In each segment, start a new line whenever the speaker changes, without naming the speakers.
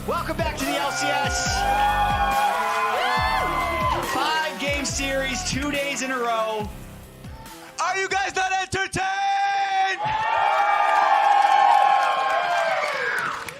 Welcome back to the LCS. 5-game series, 2 days in a row.
Are you guys not entertained?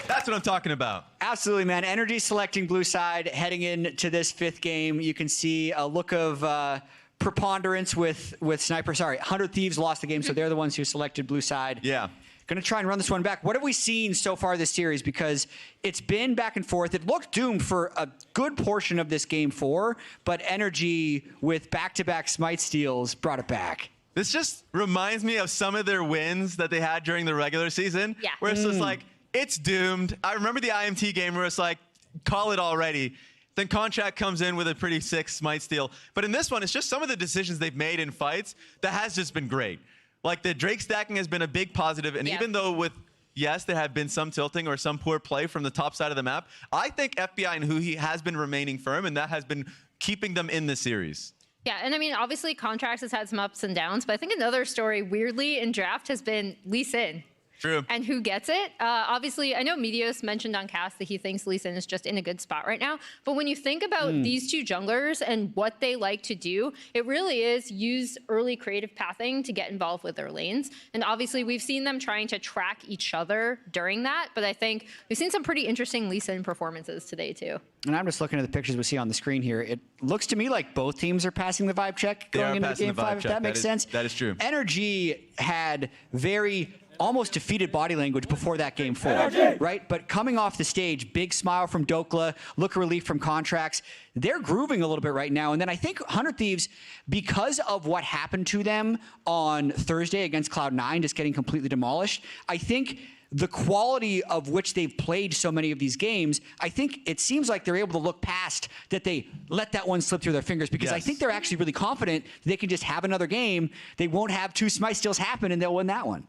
That's what I'm talking about.
Absolutely, man. NRG selecting blue side heading into this 5th game. You can see a look of preponderance with Sniper. Sorry, 100 Thieves lost the game, so they're the ones who selected blue side.
Yeah.
Going to try and run this one back. What have we seen so far this series? Because it's been back and forth. It looked doomed for a good portion of this game 4, but NRG with back-to-back smite steals brought it back.
This just reminds me of some of their wins that they had during the regular season.
Yeah.
Where it's just like, it's doomed. I remember the IMT game where it's like, call it already. Then Contract comes in with a pretty sick smite steal. But in this one, it's just some of the decisions they've made in fights that has just been great. Like the Drake stacking has been a big positive, and even though yes, there have been some tilting or some poor play from the top side of the map, I think FBI and Huhi has been remaining firm, and that has been keeping them in the series.
Yeah, and I mean, obviously, Contracts has had some ups and downs, but I think another story, weirdly, in draft has been Lee Sin.
True.
And who gets it. Obviously, I know Meteos mentioned on cast that he thinks Lee Sin is just in a good spot right now. But when you think about these two junglers and what they like to do, it really is use early creative pathing to get involved with their lanes. And obviously, we've seen them trying to track each other during that. But I think we've seen some pretty interesting Lee Sin performances today, too.
And I'm just looking at the pictures we see on the screen here. It looks to me like both teams are passing the vibe check going into game 5, if that makes sense.
That is true.
NRG had very almost defeated body language before that game 4, right? But coming off the stage, big smile from Dokla, look of relief from Contracts. They're grooving a little bit right now. And then I think 100 Thieves, because of what happened to them on Thursday against Cloud9, just getting completely demolished, I think the quality of which they've played so many of these games, I think it seems like they're able to look past that they let that one slip through their fingers, because I think they're actually really confident they can just have another game. They won't have 2 smite steals happen and they'll win that one.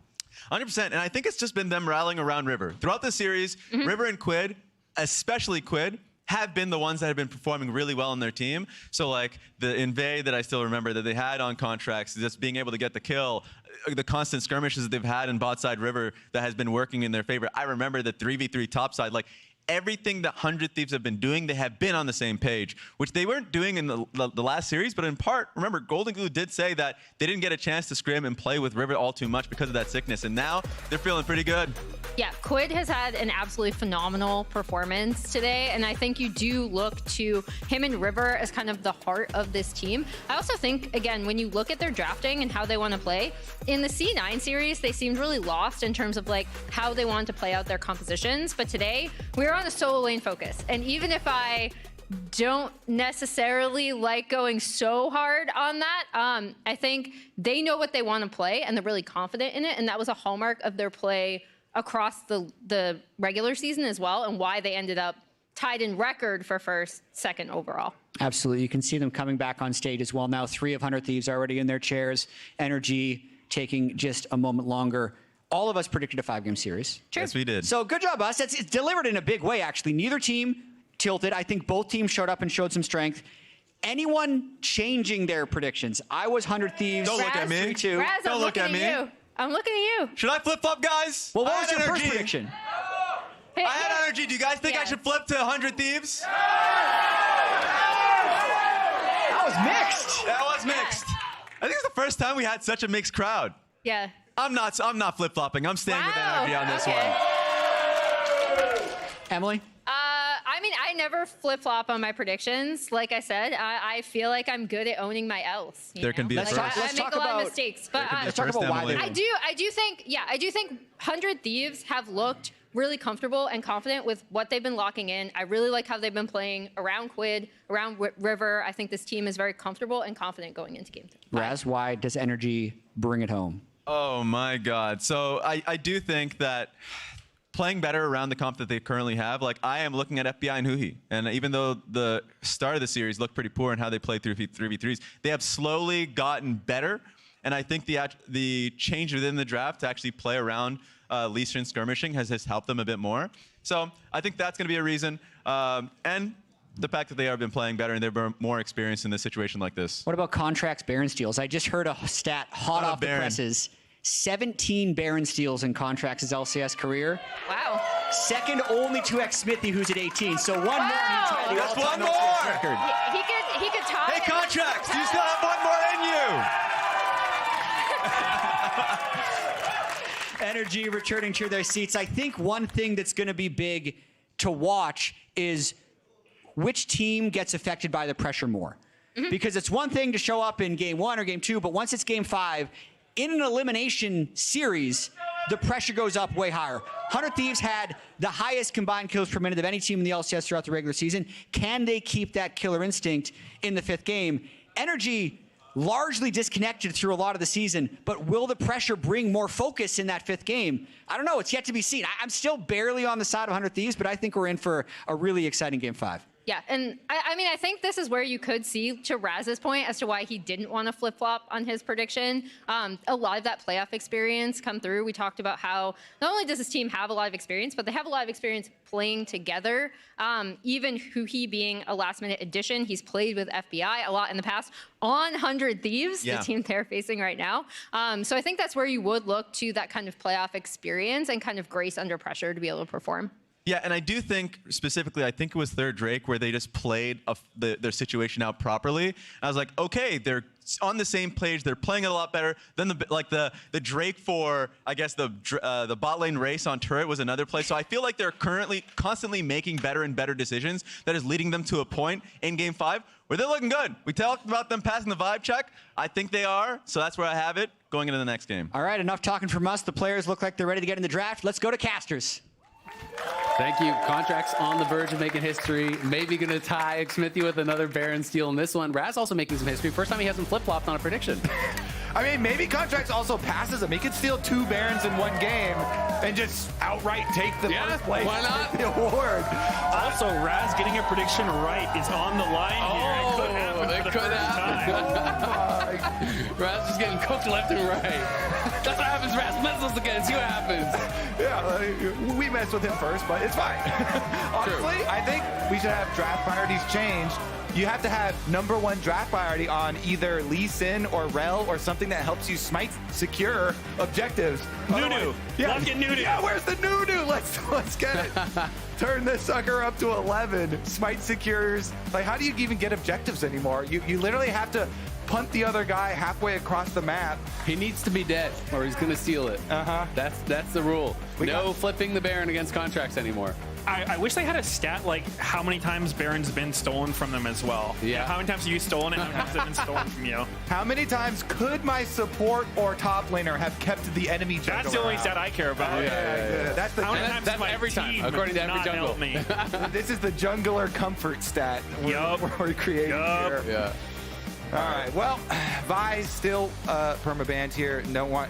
100%, and I think it's just been them rallying around River. Throughout the series, River and Quid, especially Quid, have been the ones that have been performing really well on their team. So like the invade that I still remember that they had on Contracts, just being able to get the kill, the constant skirmishes that they've had in bot side River that has been working in their favor. I remember the 3v3 top side, like everything that 100 Thieves have been doing, they have been on the same page, which they weren't doing in the last series. But in part, remember, Golden Glue did say that they didn't get a chance to scrim and play with River all too much because of that sickness. And now they're feeling pretty good.
Yeah, Quid has had an absolutely phenomenal performance today, and I think you do look to him and River as kind of the heart of this team. I also think, again, when you look at their drafting and how they want to play, in the C9 series, they seemed really lost in terms of like how they wanted to play out their compositions, but today, we're on a solo lane focus, and even if I don't necessarily like going so hard on that, I think they know what they want to play, and they're really confident in it, and that was a hallmark of their play across the regular season as well, and why they ended up tied in record for first, second overall.
Absolutely. You can see them coming back on stage as well. Now 3 of 100 Thieves already in their chairs. NRG taking just a moment longer. All of us predicted a 5-game series.
Sure.
Yes, we did.
So good job, us. It's delivered in a big way, actually. Neither team tilted. I think both teams showed up and showed some strength. Anyone changing their predictions? I was 100 Thieves.
Don't look at me.
3-2.
Raz,
Don't
I'm
look
looking
at me.
you. I'm looking at you.
Should I flip-flop, guys?
Well, what
I
was
had
your first
NRG.
prediction?
Hey,
I had energy. Do you guys think I should flip to 100 Thieves?
That was mixed.
That was mixed. I think it's the first time we had such a mixed crowd.
Yeah.
I'm not flip-flopping. I'm staying with
Wow.
energy on this
Okay.
one.
Emily?
I mean, I never flip-flop on my predictions. Like I said, I feel like I'm good at owning my L's.
There can be a
like,
first.
I
Let's
make
talk
a lot
about-
of mistakes, but
Let's talk about why they
I do think 100 Thieves have looked really comfortable and confident with what they've been locking in. I really like how they've been playing around Quid, around River. I think this team is very comfortable and confident going into game 3.
Raz, why does NRG bring it home?
Oh my God. So I do think that playing better around the comp that they currently have, like I am looking at FBI and Huhi, and even though the start of the series looked pretty poor in how they played through 3v3s, they have slowly gotten better. And I think the change within the draft to actually play around Lee Sin skirmishing has helped them a bit more. So I think that's going to be a reason. And the fact that they have been playing better and they're more experienced in a situation like this.
What about Contracts Baron steals? I just heard a stat hot off the
Baron.
presses. 17 Baron steals in Contracts' LCS career.
Wow.
Second only to Smithy, who's at 18. So one more. And he'd tie the
That's
all-time
one
LCS
more.
record.
He could tie.
Hey,
it.
Contracts, you still have one more in you.
NRG returning to their seats. I think one thing that's going to be big to watch is which team gets affected by the pressure more. Because it's one thing to show up in game 1 or game 2, but once it's game 5, in an elimination series, the pressure goes up way higher. 100 Thieves had the highest combined kills per minute of any team in the LCS throughout the regular season. Can they keep that killer instinct in the 5th game? NRG largely disconnected through a lot of the season, but will the pressure bring more focus in that 5th game? I don't know. It's yet to be seen. I'm still barely on the side of 100 Thieves, but I think we're in for a really exciting game 5.
Yeah, and I mean, I think this is where you could see, to Raz's point, as to why he didn't want to flip-flop on his prediction. A lot of that playoff experience come through. We talked about how not only does his team have a lot of experience, but they have a lot of experience playing together. Even Huhi being a last-minute addition, he's played with FBI a lot in the past on 100 Thieves, the team they're facing right now. So I think that's where you would look to that kind of playoff experience and kind of grace under pressure to be able to perform.
Yeah, and I do think specifically, I think it was Third Drake where they just played their situation out properly. I was like, okay, they're on the same page. They're playing it a lot better. Then the Drake for, I guess, the bot lane race on turret was another play. So I feel like they're constantly making better and better decisions that is leading them to a point in game 5 where they're looking good. We talked about them passing the vibe check. I think they are. So that's where I have it going into the next game.
All right, enough talking from us. The players look like they're ready to get in the draft. Let's go to casters.
Thank you. Contracts on the verge of making history. Maybe going to tie Smithy with another Baron steal in this one. Raz also making some history. First time he hasn't flip-flopped on a prediction.
I mean, maybe Contracts also passes him. He could steal 2 Barons in one game and just outright take the first place.
Why not?
The award.
Also, Raz getting a prediction right is on the line here. It could happen for the first time.
Raz just getting cooked left and right. That's what happens. Raz messes us again. See what happens.
Yeah, we messed with him first, but it's fine. Honestly, I think we should have draft priorities changed. You have to have #1 draft priority on either Lee Sin or Rel or something that helps you smite secure objectives.
Nunu. Lock in Nunu.
Yeah, where's the Nunu? Let's get it. Turn this sucker up to 11. Smite secures. Like, how do you even get objectives anymore? You literally have to punt the other guy halfway across the map.
He needs to be dead or he's going to steal it. That's the rule. No flipping the Baron against Contracts anymore.
I wish they had a stat like how many times Baron's been stolen from them as well.
Yeah.
How many times have you stolen it? How many times have been stolen from you?
How many times could my support or top laner have kept the enemy jungler
That's the only
out?
stat I care about.
Yeah. That's the
How many times
that's
has my
every time,
team
according to every
not
jungle.
helped me?
This is the jungler comfort stat we're creating here.
Yeah.
All right. Well, Vi's still permabanned here.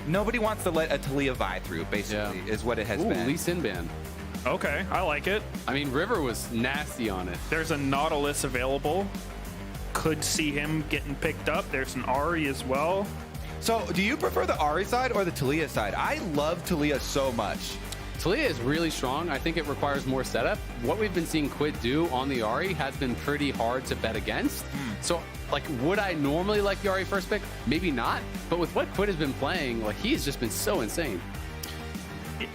Nobody wants to let a Talia Vi through, basically, is what it has been.
Lee Sin ban.
Okay, I like it.
I mean, River was nasty on it.
There's a Nautilus available. Could see him getting picked up. There's an Ahri as well.
So, do you prefer the Ahri side or the Talia side? I love Talia so much.
Talia is really strong. I think it requires more setup. What we've been seeing Quid do on the Ahri has been pretty hard to bet against. So, like, would I normally like the Ahri first pick? Maybe not. But with what Quid has been playing, like, he's just been so insane.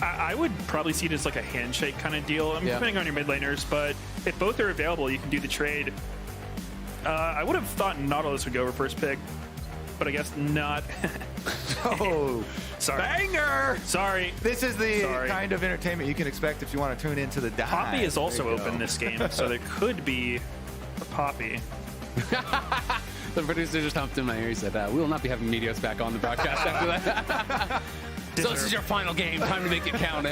I would probably see it as like a handshake kind of deal. I mean, depending on your mid laners, but if both are available, you can do the trade. I would have thought Nautilus would go over first pick, but I guess not.
Oh,
sorry.
Banger!
Sorry.
This is the kind of entertainment you can expect if you want to tune into the dive.
Poppy is also open this game, so there could be a Poppy.
The producer just humped in my ear. He said, we will not be having Meteos back on the broadcast after that. So this is your final game. Time to make it count.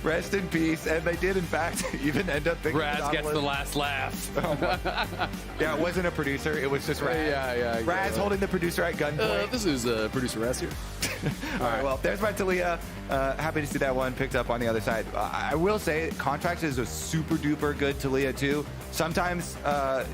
Rest in peace. And they did, in fact, even end up picking
Raz gets the last laugh.
Yeah, it wasn't a producer. It was just Raz.
Yeah.
Raz holding the producer at gunpoint.
This is producer Raz here.
All right, well, there's my Talia. Happy to see that one picked up on the other side. I will say, Contracts is a super duper good Talia too. Sometimes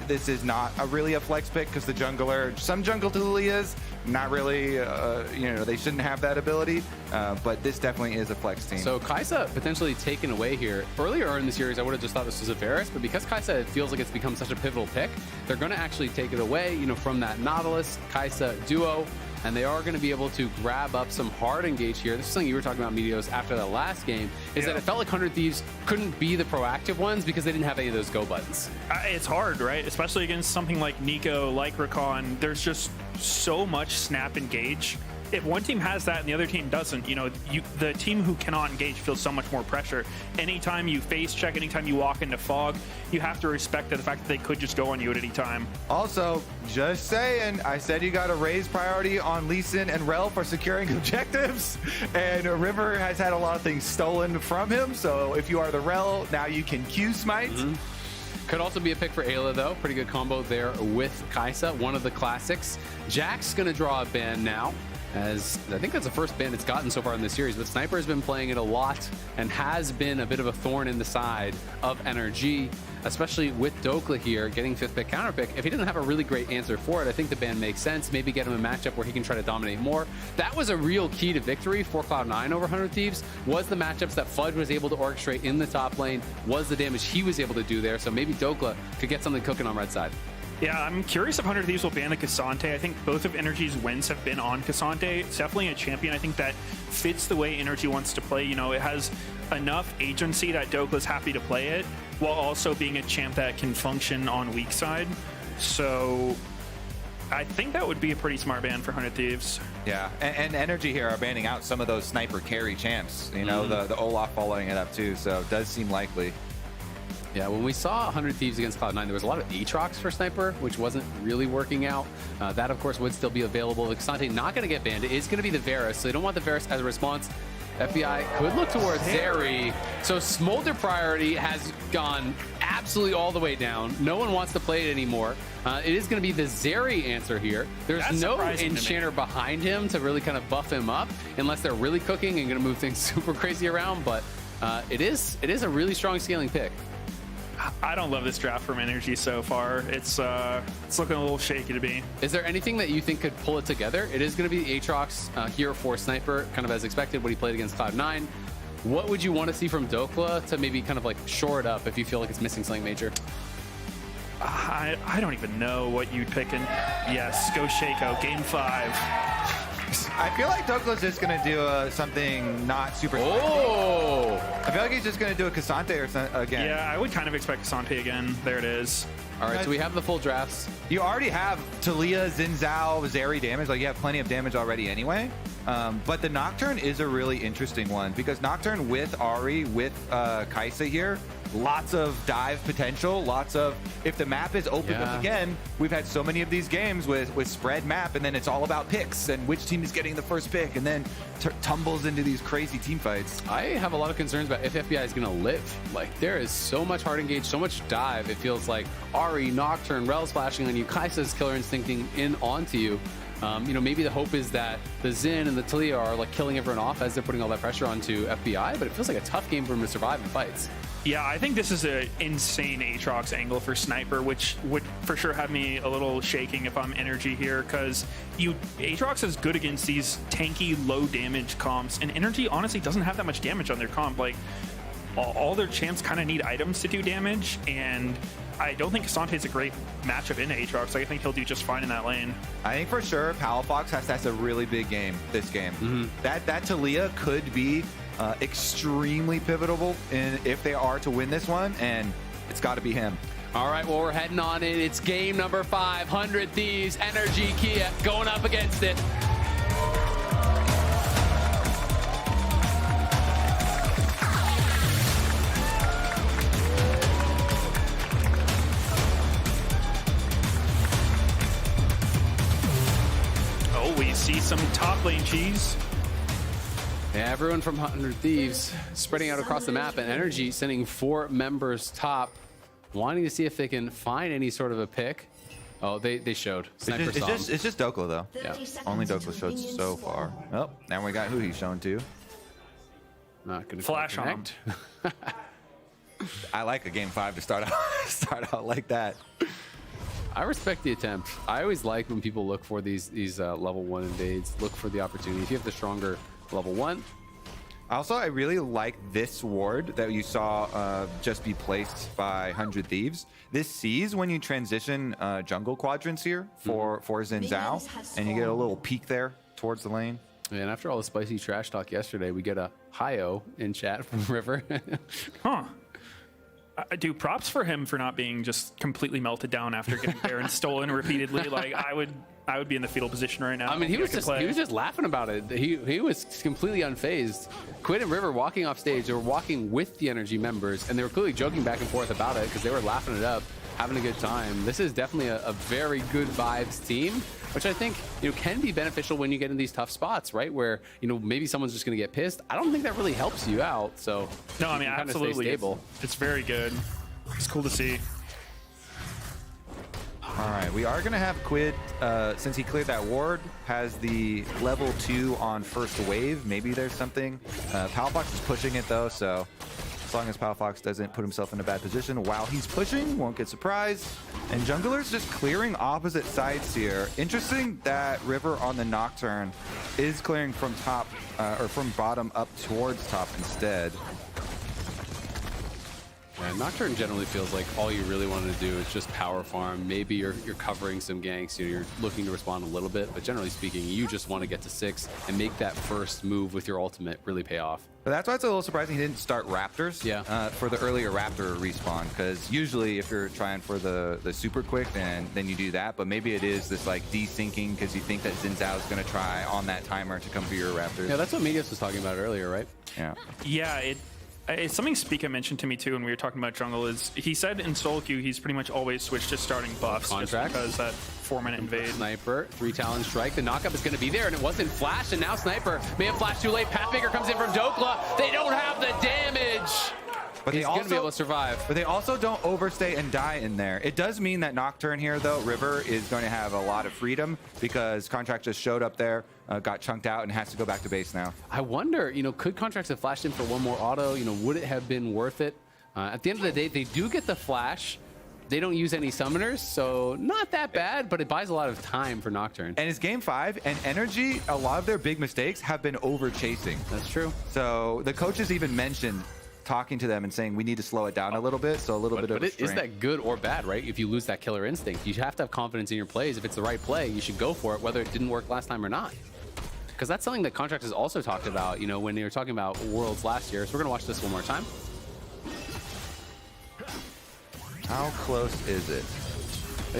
this is not really a flex pick because the jungler, some jungle Talias, not really, they shouldn't have that ability. But this definitely is a flex team.
So Kai'Sa potentially taken away here. Earlier in the series, I would have just thought this was a Varus, but because Kai'Sa feels like it's become such a pivotal pick, they're going to actually take it away, from that Nautilus Kai'Sa duo. and they are going to be able to grab up some hard engage here. This is something you were talking about, Meteos, after the last game, is that it felt like 100 Thieves couldn't be the proactive ones because they didn't have any of those go buttons.
It's hard, right? Especially against something like Nico, like Rakan. There's just so much snap engage. If one team has that and the other team doesn't, the team who cannot engage feels so much more pressure. Anytime you face check, anytime you walk into fog, you have to respect the fact that they could just go on you at any time.
Also, just saying, I said you got to raise priority on Lee Sin and Rel for securing objectives, and River has had a lot of things stolen from him, so if you are the Rel, now you can Q smite.
Could also be a pick for Ayla, though. Pretty good combo there with Kai'Sa, one of the classics. Jack's going to draw a ban now, as I think that's the first ban it's gotten so far in this series, but Sniper has been playing it a lot and has been a bit of a thorn in the side of NRG, especially with Dokla here getting 5th pick counter pick. If he doesn't have a really great answer for it, I think the ban makes sense. Maybe get him a matchup where he can try to dominate more. That was a real key to victory for Cloud9 over 100 Thieves, was the matchups that Fudge was able to orchestrate in the top lane, was the damage he was able to do there. So maybe Dokla could get something cooking on red side.
Yeah, I'm curious if 100 Thieves will ban the Cassante. I think both of NRG's wins have been on Cassante. It's definitely a champion. I think that fits the way NRG wants to play. It has enough agency that Dokla's happy to play it, while also being a champ that can function on weak side. So I think that would be a pretty smart ban for 100 Thieves.
Yeah, and NRG here are banning out some of those sniper carry champs. The Olaf following it up too, so it does seem likely.
Yeah, when we saw 100 Thieves against Cloud9, there was a lot of Aatrox for Sniper, which wasn't really working out. That, of course, would still be available. The Cassante not going to get banned. It is going to be the Varus, so they don't want the Varus as a response. FBI could look towards Zeri. So Smolder priority has gone absolutely all the way down. No one wants to play it anymore. It is going to be the Zeri answer here. There's no enchanter behind him to really kind of buff him up, unless they're really cooking and going to move things super crazy around. But it is a really strong scaling pick.
I don't love this draft from NRG so far. It's looking a little shaky to me.
Is there anything that you think could pull it together? It is going to be Aatrox here for Sniper, kind of as expected, what he played against Cloud9. What would you want to see from Dokla to maybe kind of like shore it up if you feel like it's missing something major?
I don't even know what you'd pick. And yes, go Shaco, game 5.
I feel like Douglas is going to do something not super.
Oh!
I feel like he's just going to do a Cassante or something again.
Yeah, I would kind of expect Cassante again. There it is.
All right, so we have the full drafts.
You already have Talia, Xin Zhao, Zeri damage. Like, you have plenty of damage already anyway. But the Nocturne is a really interesting one because Nocturne with Ahri, with Kai'Sa here, lots of dive potential, lots of, if the map is opened up again, we've had so many of these games with spread map, and then it's all about picks and which team is getting the first pick, and then tumbles into these crazy team fights.
I have a lot of concerns about if FBI is going to live. Like, there is so much hard engage, so much dive. It feels like Ahri, Nocturne, Rel splashing on you, Kai'Sa's killer instincting in onto you. Maybe the hope is that the Xin and the Talia are like killing everyone off as they're putting all that pressure onto FBI, but it feels like a tough game for him to survive in fights.
Yeah, I think this is an insane Aatrox angle for Sniper, which would for sure have me a little shaking if I'm NRG here, because Aatrox is good against these tanky, low damage comps, and NRG honestly doesn't have that much damage on their comp. Like, all their champs kind of need items to do damage, and I don't think Cassante is a great matchup in Aatrox. I think he'll do just fine in that lane.
I think for sure Palafox has a really big game this game. That Talia could be extremely pivotal if they are to win this one, and it's got to be him.
All right, well, we're heading on in. It's game number 5, 100 Thieves, NRG Kia going up against it.
Oh, we see some top lane cheese.
Yeah, everyone from 100 Thieves spreading out across the map, and NRG sending 4 members top, wanting to see if they can find any sort of a pick. Oh, they showed. Sniper saw him.
It's just Dokla, though.
Yeah.
Only Dokla showed so far. Oh, now we got who he's shown to.
Not going to
Flash on him.
I like a game 5 to start out like that.
I respect the attempt. I always like when people look for these level 1 invades, look for the opportunity. If you have the stronger level 1,
Also, I really like this ward that you saw just be placed by 100 Thieves. This sees when you transition jungle quadrants here for Xin Zhao, and you get a little peek there towards the lane.
And after all the spicy trash talk yesterday, we get a hi-oh in chat from River.
Huh. I do props for him for not being just completely melted down after getting Baron stolen repeatedly. Like I would be in the fetal position right now.
I mean, he was just laughing about it. He was completely unfazed. Quid and River walking off stage, they were walking with the NRG members, and they were clearly joking back and forth about it because they were laughing it up, having a good time. This is definitely a very good vibes team, which I think can be beneficial when you get in these tough spots, right? Where maybe someone's just going to get pissed. I don't think that really helps you out. So
no, I mean absolutely,
stay stable.
It's very good. It's cool to see.
All right, we are going to have Quid, since he cleared that ward, has the level 2 on first wave. Maybe there's something. Palafox is pushing it though, so as long as Palafox doesn't put himself in a bad position while he's pushing, won't get surprised. And Jungler's just clearing opposite sides here. Interesting that River on the Nocturne is clearing from top, or from bottom up towards top instead.
Yeah, Nocturne generally feels like all you really want to do is just power farm. Maybe you're covering some ganks, you're looking to respond a little bit, but generally speaking, you just want to get to 6 and make that first move with your ultimate really pay off.
But that's why it's a little surprising he didn't start Raptors for the earlier Raptor respawn, because usually if you're trying for the super quick, then you do that, but maybe it is this like desyncing because you think that Xin Zhao is going to try on that timer to come for your Raptors.
Yeah, that's what Medius was talking about earlier, right?
Yeah.
Yeah, it's something Spica mentioned to me too when we were talking about jungle. Is he said in solo queue he's pretty much always switched to starting buffs just because that 4-minute invade.
Sniper, 3 Talon strike. The knockup is going to be there, and it wasn't flash, and now Sniper may have flashed too late. Pathmaker comes in from Dokla. They don't have the damage.
But
he's going to be able to survive.
But they also don't overstay and die in there. It does mean that Nocturne here, though, River is going to have a lot of freedom because Contract just showed up there, got chunked out, and has to go back to base now.
I wonder, could Contracts have flashed in for one more auto? Would it have been worth it? At the end of the day, they do get the flash. They don't use any summoners, so not that bad, but it buys a lot of time for Nocturne.
And it's game 5, and NRG, a lot of their big mistakes have been over chasing.
That's true.
So the coaches even mentioned talking to them and saying we need to slow it down a little bit, so a little bit of
But is that good or bad, right? If you lose that killer instinct, you have to have confidence in your plays. If it's the right play, you should go for it, whether it didn't work last time or not. Because that's something that Contract has also talked about, when they were talking about Worlds last year. So we're going to watch this one more time.
How close is it?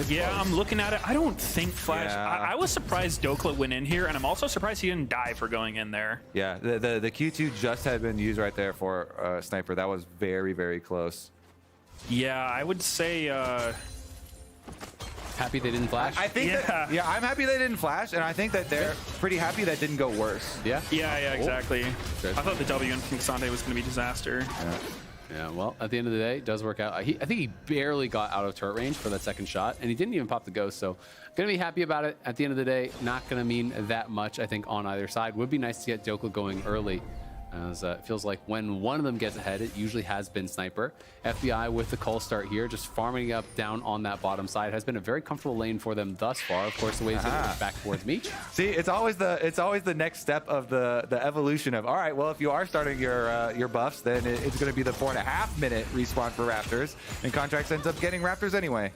Yeah, I'm looking at it. I don't think Flash.
Yeah.
I was surprised Dokla went in here, and I'm also surprised he didn't die for going in there.
Yeah, the Q2 just had been used right there for Sniper. That was very, very close.
Yeah, I would say.
Happy they didn't flash?
I think I'm happy they didn't flash, and I think that they're pretty happy that didn't go worse.
Yeah?
Yeah, exactly.
Good.
I thought the W in Sunday was going to be disaster.
Yeah, well, at the end of the day, it does work out. I think he barely got out of turret range for that second shot, and he didn't even pop the ghost, so going to be happy about it. At the end of the day, not going to mean that much, I think, on either side. Would be nice to get Dokla going early, as it feels like when one of them gets ahead, it usually has been Sniper. FBI with the call start here, just farming up down on that bottom side. Has been a very comfortable lane for them thus far. Of course, the way he's back towards Meech.
See, it's always the next step of the evolution of, all right, well, if you are starting your buffs, then it's going to be the 4.5-minute respawn for Raptors, and Contracts ends up getting Raptors anyway.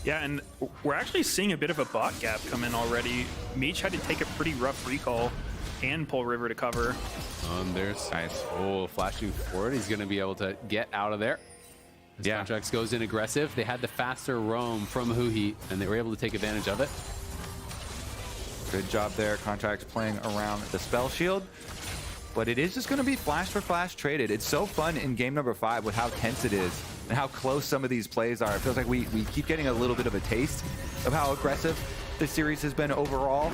Yeah, and we're actually seeing a bit of a bot gap come in already. Meech had to take a pretty rough recall and pull River to cover.
There's nice. Oh, flashing forward. He's going to be able to get out of there. His Contracts goes in aggressive. They had the faster roam from Huhi, and they were able to take advantage of it.
Good job there. Contracts playing around the spell shield. But it is just going to be flash for flash traded. It's so fun in game number 5 with how tense it is and how close some of these plays are. It feels like we keep getting a little bit of a taste of how aggressive this series has been overall.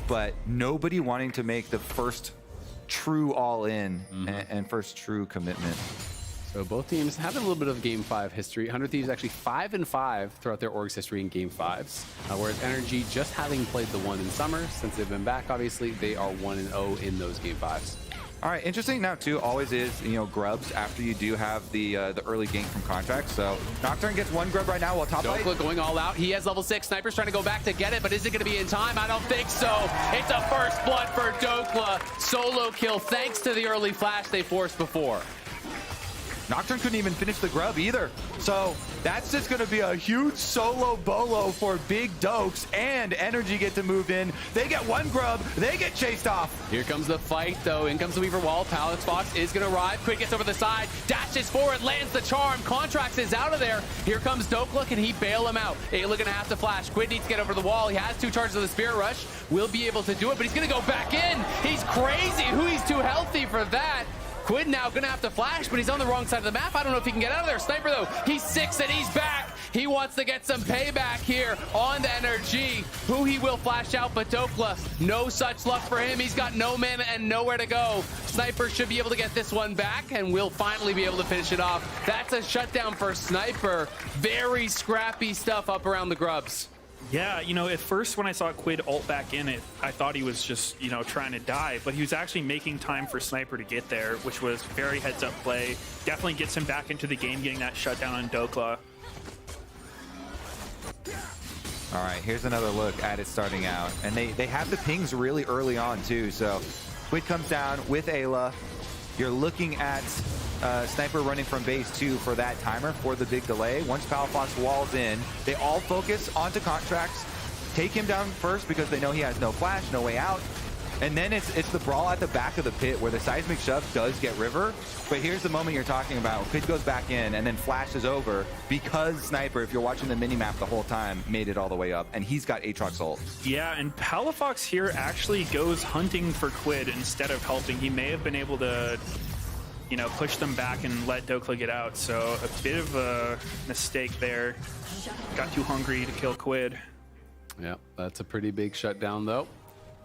But nobody wanting to make the first true all-in and first true commitment.
So both teams have a little bit of Game 5 history. 100 Thieves actually 5-5 throughout their org's history in Game 5s. Whereas NRG, just having played the one in summer, since they've been back, obviously, they are 1-0 in those Game 5s.
All right, interesting now too, always is, grubs after you do have the early gank from contracts. So Nocturne gets one grub right now while top lane.
Dokla going all out. He has level 6. Sniper's trying to go back to get it, but is it going to be in time? I don't think so. It's a first blood for Dokla. Solo kill thanks to the early flash they forced before.
Nocturne couldn't even finish the grub either. So that's just going to be a huge solo bolo for Big Dokes, and NRG get to move in. They get one grub. They get chased off.
Here comes the fight, though. In comes the Weaver wall. Palace Fox is going to arrive. Quick gets over the side. Dashes forward. Lands the charm. Contracts is out of there. Here comes Dokla. Can he bail him out? Ayla going to have to flash. Quid needs to get over the wall. He has 2 charges of the Spirit Rush. Will be able to do it, but he's going to go back in. He's crazy. He's too healthy for that. Quid now gonna have to flash, but he's on the wrong side of the map. I don't know if he can get out of there. Sniper though, he's 6 and he's back. He wants to get some payback here on the NRG, who he will flash out, but Dokla, no such luck for him. He's got no mana and nowhere to go. Sniper should be able to get this one back, and will finally be able to finish it off. That's a shutdown for Sniper. Very scrappy stuff up around the grubs.
Yeah, at first when I saw Quid ult back in it, I thought he was just, trying to die, but he was actually making time for Sniper to get there, which was very heads-up play. Definitely gets him back into the game, getting that shutdown on Dokla.
All right, here's another look at it starting out. And they have the pings really early on, too. So Quid comes down with Ayla. You're looking at Sniper running from base 2 for that timer for the big delay. Once Palafox walls in, they all focus onto contracts, take him down first because they know he has no flash, no way out. And then it's the brawl at the back of the pit where the seismic shove does get River. But here's the moment you're talking about. Quid goes back in and then flashes over because Sniper, if you're watching the minimap the whole time, made it all the way up. And he's got Aatrox ult.
Yeah, and Palafox here actually goes hunting for Quid instead of helping. He may have been able to, push them back and let Dokla get out. So a bit of a mistake there. Got too hungry to kill Quid.
Yeah, that's a pretty big shutdown, though.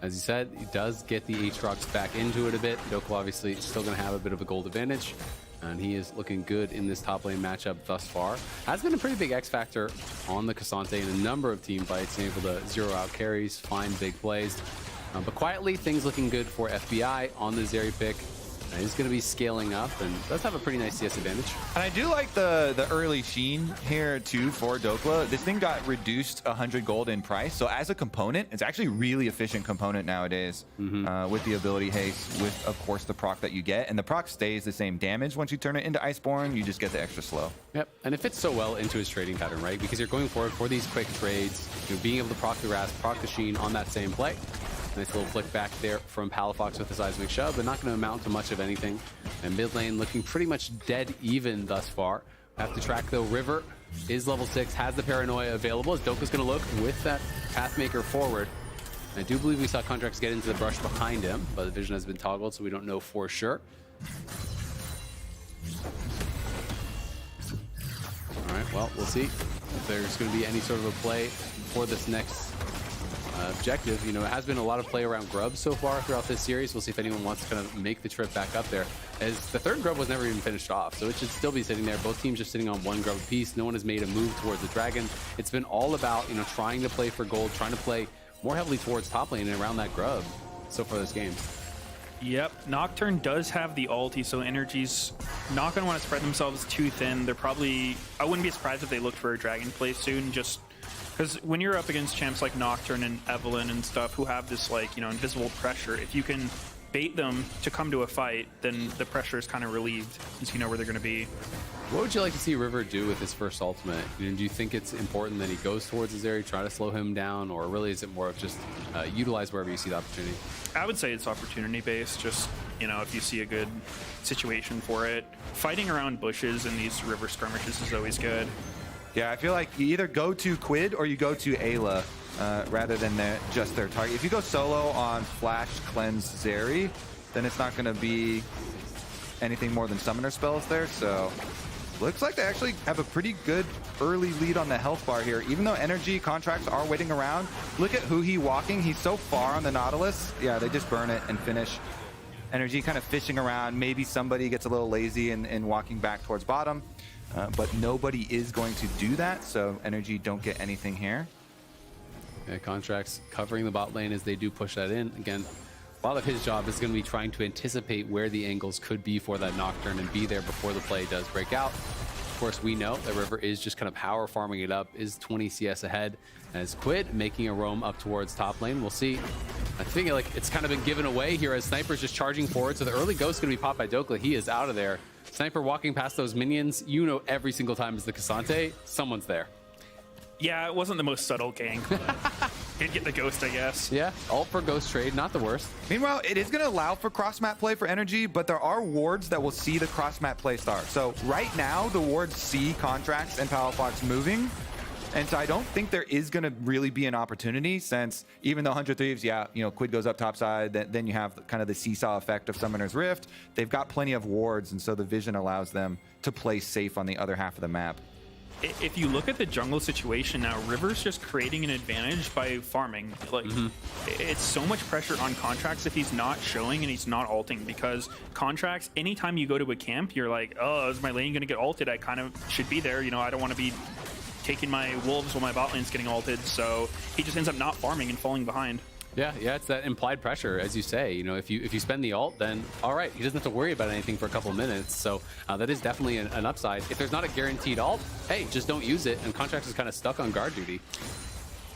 As you said, he does get the Aatrox back into it a bit. Dokla obviously still going to have a bit of a gold advantage, and he is looking good in this top lane matchup thus far. Has been a pretty big X factor on the Cassante in a number of team fights, able to zero out carries, find big plays. But quietly, things looking good for FBI on the Zeri pick. He's going to be scaling up and does have a pretty nice CS advantage.
And I do like the early sheen here too for Dokla. This thing got reduced 100 gold in price. So as a component, it's actually a really efficient component nowadays with the ability haste, with of course the proc that you get. And the proc stays the same damage once you turn it into Iceborne. You just get the extra slow.
Yep, and it fits so well into his trading pattern, right? Because you're going forward for these quick trades, being able to proc the Raz, proc the Sheen on that same play. Nice little flick back there from Palafox with the seismic shove, but not going to amount to much of anything. And mid lane looking pretty much dead even thus far. Have to track though. River is level 6, has the paranoia available as Doka's going to look with that Pathmaker forward. I do believe we saw Contracts get into the brush behind him, but the vision has been toggled, so we don't know for sure. All right, well, we'll see if there's going to be any sort of a play for this next objective. It has been a lot of play around grubs so far throughout this series. We'll see if anyone wants to kind of make the trip back up there, as the third grub was never even finished off, so it should still be sitting there. Both teams just sitting on one grub apiece. No one has made a move towards the dragon. It's been all about trying to play for gold, trying to play more heavily towards top lane and around that grub so far this game.
Yep, Nocturne does have the ulti, so NRG's not going to want to spread themselves too thin. They're probably, I wouldn't be surprised if they looked for a dragon play soon, just because when you're up against champs like Nocturne and Evelyn and stuff who have this invisible pressure, if you can bait them to come to a fight, then the pressure is kind of relieved since you know where they're going to be.
What would you like to see River do with his first ultimate? Do you think it's important that he goes towards his area, try to slow him down, or really is it more of just utilize wherever you see the opportunity?
I would say it's opportunity based. Just if you see a good situation for it, fighting around bushes in these river skirmishes is always good.
Yeah, I feel like you either go to Quid or you go to Ayla rather than just their target. If you go solo on Flash, Cleanse, Zeri, then it's not going to be anything more than summoner spells there. So looks like they actually have a pretty good early lead on the health bar here. Even though NRG Contracts are waiting around, look at who he's walking. He's so far on the Nautilus. Yeah, they just burn it and finish. NRG kind of fishing around. Maybe somebody gets a little lazy and walking back towards bottom. But nobody is going to do that, so NRG don't get anything here.
Yeah, Contracts covering the bot lane as they do push that in. Again, A lot of his job is going to be trying to anticipate where the angles could be for that Nocturne and be there before the play does break out. Of course, we know that River is just kind of power farming it up, is 20 CS ahead, as Quid making a roam up towards top lane. We'll see. I think like it's kind of been given away here as Sniper's just charging forward, so the early ghost going to be popped by Dokla. He is out of there. Sniper walking past those minions, you know every single time it's the Cassante, someone's there.
Yeah, it wasn't the most subtle gank, but did get the ghost, I guess.
Yeah, ult for ghost trade, not the worst.
Meanwhile, it is going to allow for cross-map play for NRG, but there are wards that will see the cross-map play start. So right now, the wards see Contracts and Palafox moving, and so I don't think there is going to really be an opportunity, since even though 100 Thieves, yeah, you know, Quid goes up topside, then you have kind of the seesaw effect of Summoner's Rift. They've got plenty of wards, and so the vision allows them to play safe on the other half of the map.
If you look at the jungle situation now, River's just creating an advantage by farming. Like, it's so much pressure on Contracts if he's not showing and he's not ulting, because Contracts, anytime you go to a camp, you're like, oh, is my lane going to get ulted? I kind of should be there. You know, I don't want to be taking my wolves while my bot lane's getting ulted. So he just ends up not farming and falling behind.
Yeah, it's that implied pressure, as you say. You know, if you spend the ult, then all right, he doesn't have to worry about anything for a couple of minutes. So that is definitely an upside. If there's not a guaranteed ult, hey, just don't use it. And Contracts is kind of stuck on guard duty.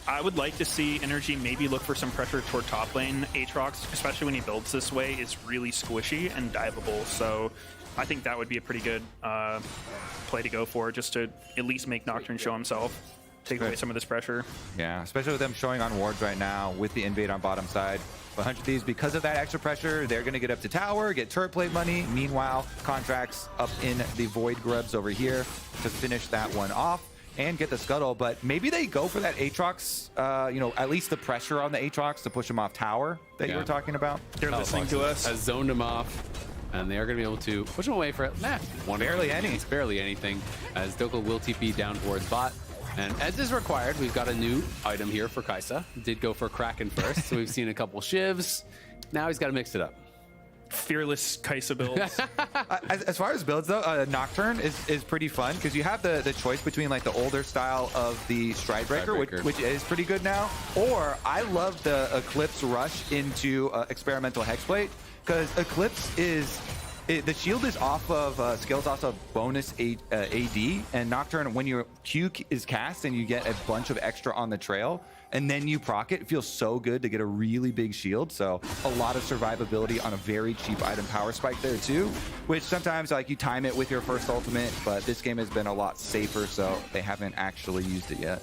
I would like to see NRG maybe look for some pressure toward top lane. Aatrox, especially when he builds this way, is really squishy and diveable. So I think that would be a pretty good play to go for, just to at least make Nocturne show himself. Take away some of this pressure.
Yeah, especially with them showing on wards right now with the invade on bottom side. But 100 Thieves, because of that extra pressure, they're going to get up to tower, get turret plate money. Meanwhile, Contracts up in the Void Grubs over here to finish that one off and get the scuttle. But maybe they go for that Aatrox, you know, at least the pressure on the Aatrox to push him off tower that you were talking about.
They're listening to us.
Has zoned him off. And they are going to be able to push him away for
Barely
anything, as Dokla will TP down towards bot. And as is required, we've got a new item here for Kai'Sa. Did go for Kraken first, so we've seen a couple shivs. Now he's got to mix it up.
Fearless Kai'Sa builds.
As far as builds though, Nocturne is pretty fun, because you have the choice between like the older style of the Stridebreaker, which is pretty good now, or I love the Eclipse rush into experimental Hexplate, because Eclipse is the shield is off of skills, also bonus AD, and Nocturne, when your Q is cast and you get a bunch of extra on the trail, and then you proc it, it feels so good to get a really big shield. So a lot of survivability on a very cheap item power spike there too, which sometimes like you time it with your first ultimate, but this game has been a lot safer, so they haven't actually used it yet.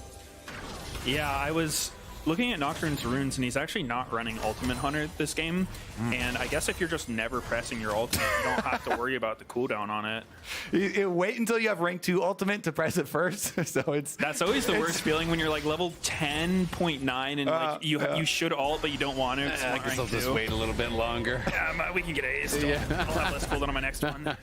Yeah, I was looking at Nocturne's runes, and he's actually not running Ultimate Hunter this game. And I guess if you're just never pressing your ultimate, you don't have to worry about the cooldown on it.
You wait until you have rank 2 ultimate to press it first. So
that's always the worst feeling, when you're like level 10.9 and like you should ult, but you don't want to.
I guess I'll just wait a little bit longer.
Yeah, we can get a still. Yeah. I'll have less cooldown on my next one.
All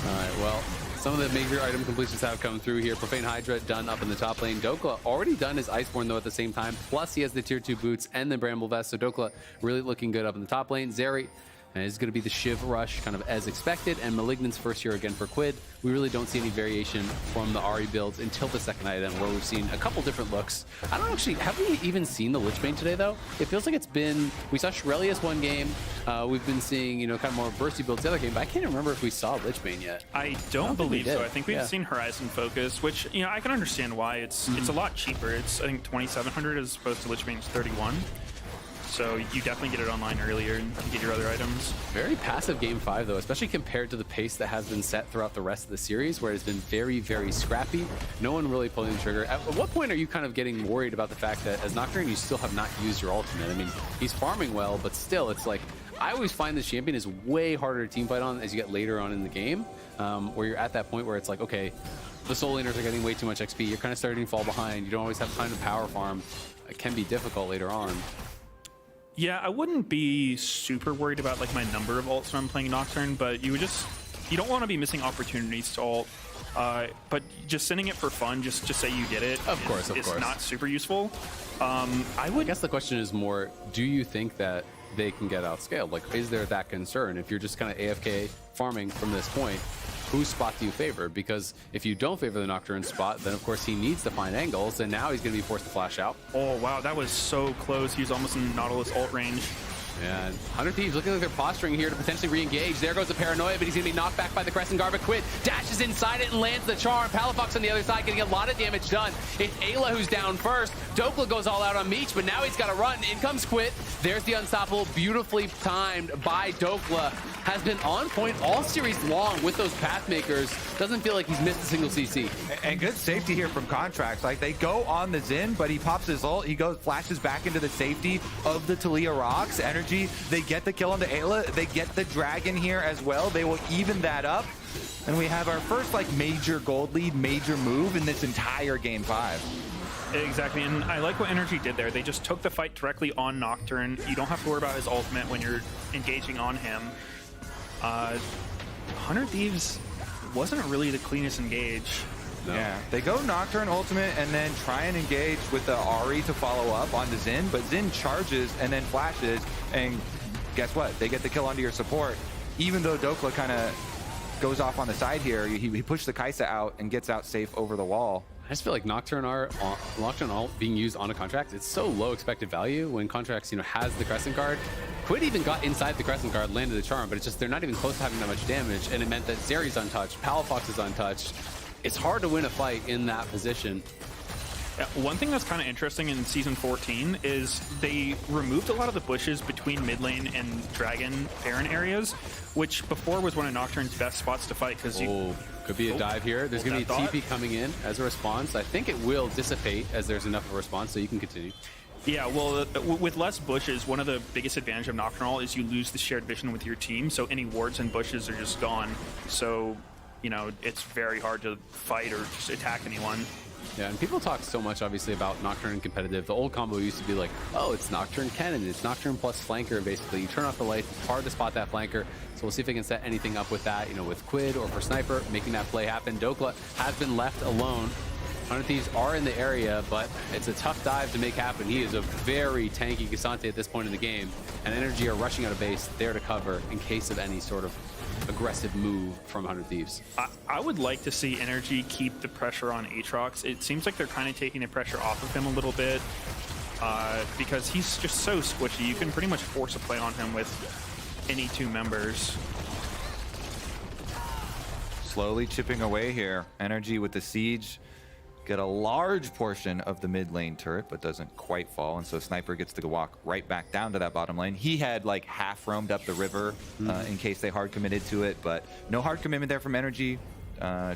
right, well, some of the major item completions have come through here. Profane Hydra done up in the top lane. Dokla already done his Iceborne though at the same time. Plus he has the tier 2 boots and the Bramble Vest. So Dokla really looking good up in the top lane. Zeri is going to be the Shiv rush kind of as expected. And Malignant's first year again for Quid. We really don't see any variation from the Ahri builds until the second item, where we've seen a couple different looks. I don't actually, have we even seen the Lichbane today though? It feels like it's been, we saw Shurelius one game. We've been seeing, you know, kind of more bursty builds the other game, but I can't remember if we saw Lichbane yet.
I don't believe so. I think we've seen Horizon Focus, which, you know, I can understand why. It's a lot cheaper. It's, I think, 2,700 as opposed to Lichbane's 31. So you definitely get it online earlier and get your other items.
Very passive game 5 though, especially compared to the pace that has been set throughout the rest of the series, where it's been very, very scrappy. No one really pulling the trigger. At what point are you kind of getting worried about the fact that as Nocturne, you still have not used your ultimate? I mean, he's farming well, but still, it's like, I always find this champion is way harder to team fight on as you get later on in the game, where you're at that point where it's like, okay, the soul laners are getting way too much XP. You're kind of starting to fall behind. You don't always have time to power farm. It can be difficult later on.
Yeah, I wouldn't be super worried about like my number of ults when I'm playing Nocturne, but you don't want to be missing opportunities to ult. But just sending it for fun, just to say you did it,
of course,
it's not super useful. I guess
the question is more, do you think that they can get outscaled? Like, is there that concern? If you're just kind of AFK farming from this point, whose spot do you favor? Because if you don't favor the Nocturne spot, then of course he needs to find angles, and now he's going to be forced to flash out.
Oh wow, that was so close. He was almost in Nautilus ult range.
Yeah, 100 Thieves looking like they're posturing here to potentially re-engage. There goes the Paranoia, but he's going to be knocked back by the Crescent Guard. But Quid dashes inside it and lands the charm. Palafox on the other side getting a lot of damage done. It's Ayla who's down first. Dokla goes all out on Meech, but now he's got to run. In comes Quid. There's the Unstoppable, beautifully timed by Dokla. Has been on point all series long with those Pathmakers. Doesn't feel like he's missed a single CC.
And good safety here from Contracts. Like, they go on the Xin, but he pops his ult. He goes, flashes back into the safety of the Talia Rocks. NRG, they get the kill on the Ayla. They get the Dragon here as well. They will even that up. And we have our first, like, major gold lead, major move in this entire Game 5.
Exactly, and I like what NRG did there. They just took the fight directly on Nocturne. You don't have to worry about his ultimate when you're engaging on him. 100 Thieves wasn't really the cleanest engage.
No.
Yeah, they go Nocturne ultimate and then try and engage with the Ahri to follow up on the Xin, but Xin charges and then flashes, and guess what? They get the kill onto your support. Even though Dokla kind of goes off on the side here, he pushed the Kaisa out and gets out safe over the wall.
I just feel like Nocturne ult being used on a Contract, it's so low expected value when Contracts, has the Crescent Guard. Quid even got inside the Crescent Guard, landed the charm, but it's just they're not even close to having that much damage, and it meant that Zeri's untouched, Palafox is untouched. It's hard to win a fight in that position.
Yeah, one thing that's kind of interesting in Season 14 is they removed a lot of the bushes between mid lane and Dragon Baron areas, which before was one of Nocturne's best spots to fight because
Could be a dive here. There's going to be a TP coming in as a response. I think it will dissipate as there's enough of a response, so you can continue.
Yeah, well, with less bushes, one of the biggest advantage of Nocturnal is you lose the shared vision with your team, so any wards and bushes are just gone. So, it's very hard to fight or just attack anyone.
Yeah, and people talk so much, obviously, about Nocturne and competitive. The old combo used to be like, oh, it's Nocturne Cannon, it's Nocturne plus Flanker, basically. You turn off the lights, it's hard to spot that Flanker. So we'll see if we can set anything up with that, with Quid or for Sniper, making that play happen. Dokla has been left alone. 100 Thieves are in the area, but it's a tough dive to make happen. He is a very tanky Cassante at this point in the game, and NRG are rushing out of base there to cover in case of any sort of aggressive move from 100 Thieves.
I would like to see NRG keep the pressure on Aatrox. It seems like they're kind of taking the pressure off of him a little bit because he's just so squishy. You can pretty much force a play on him with any two members.
Slowly chipping away here. NRG with the siege. Get a large portion of the mid lane turret, but doesn't quite fall, and so Sniper gets to walk right back down to that bottom lane. He had like half roamed up the river in case they hard committed to it, but no hard commitment there from NRG.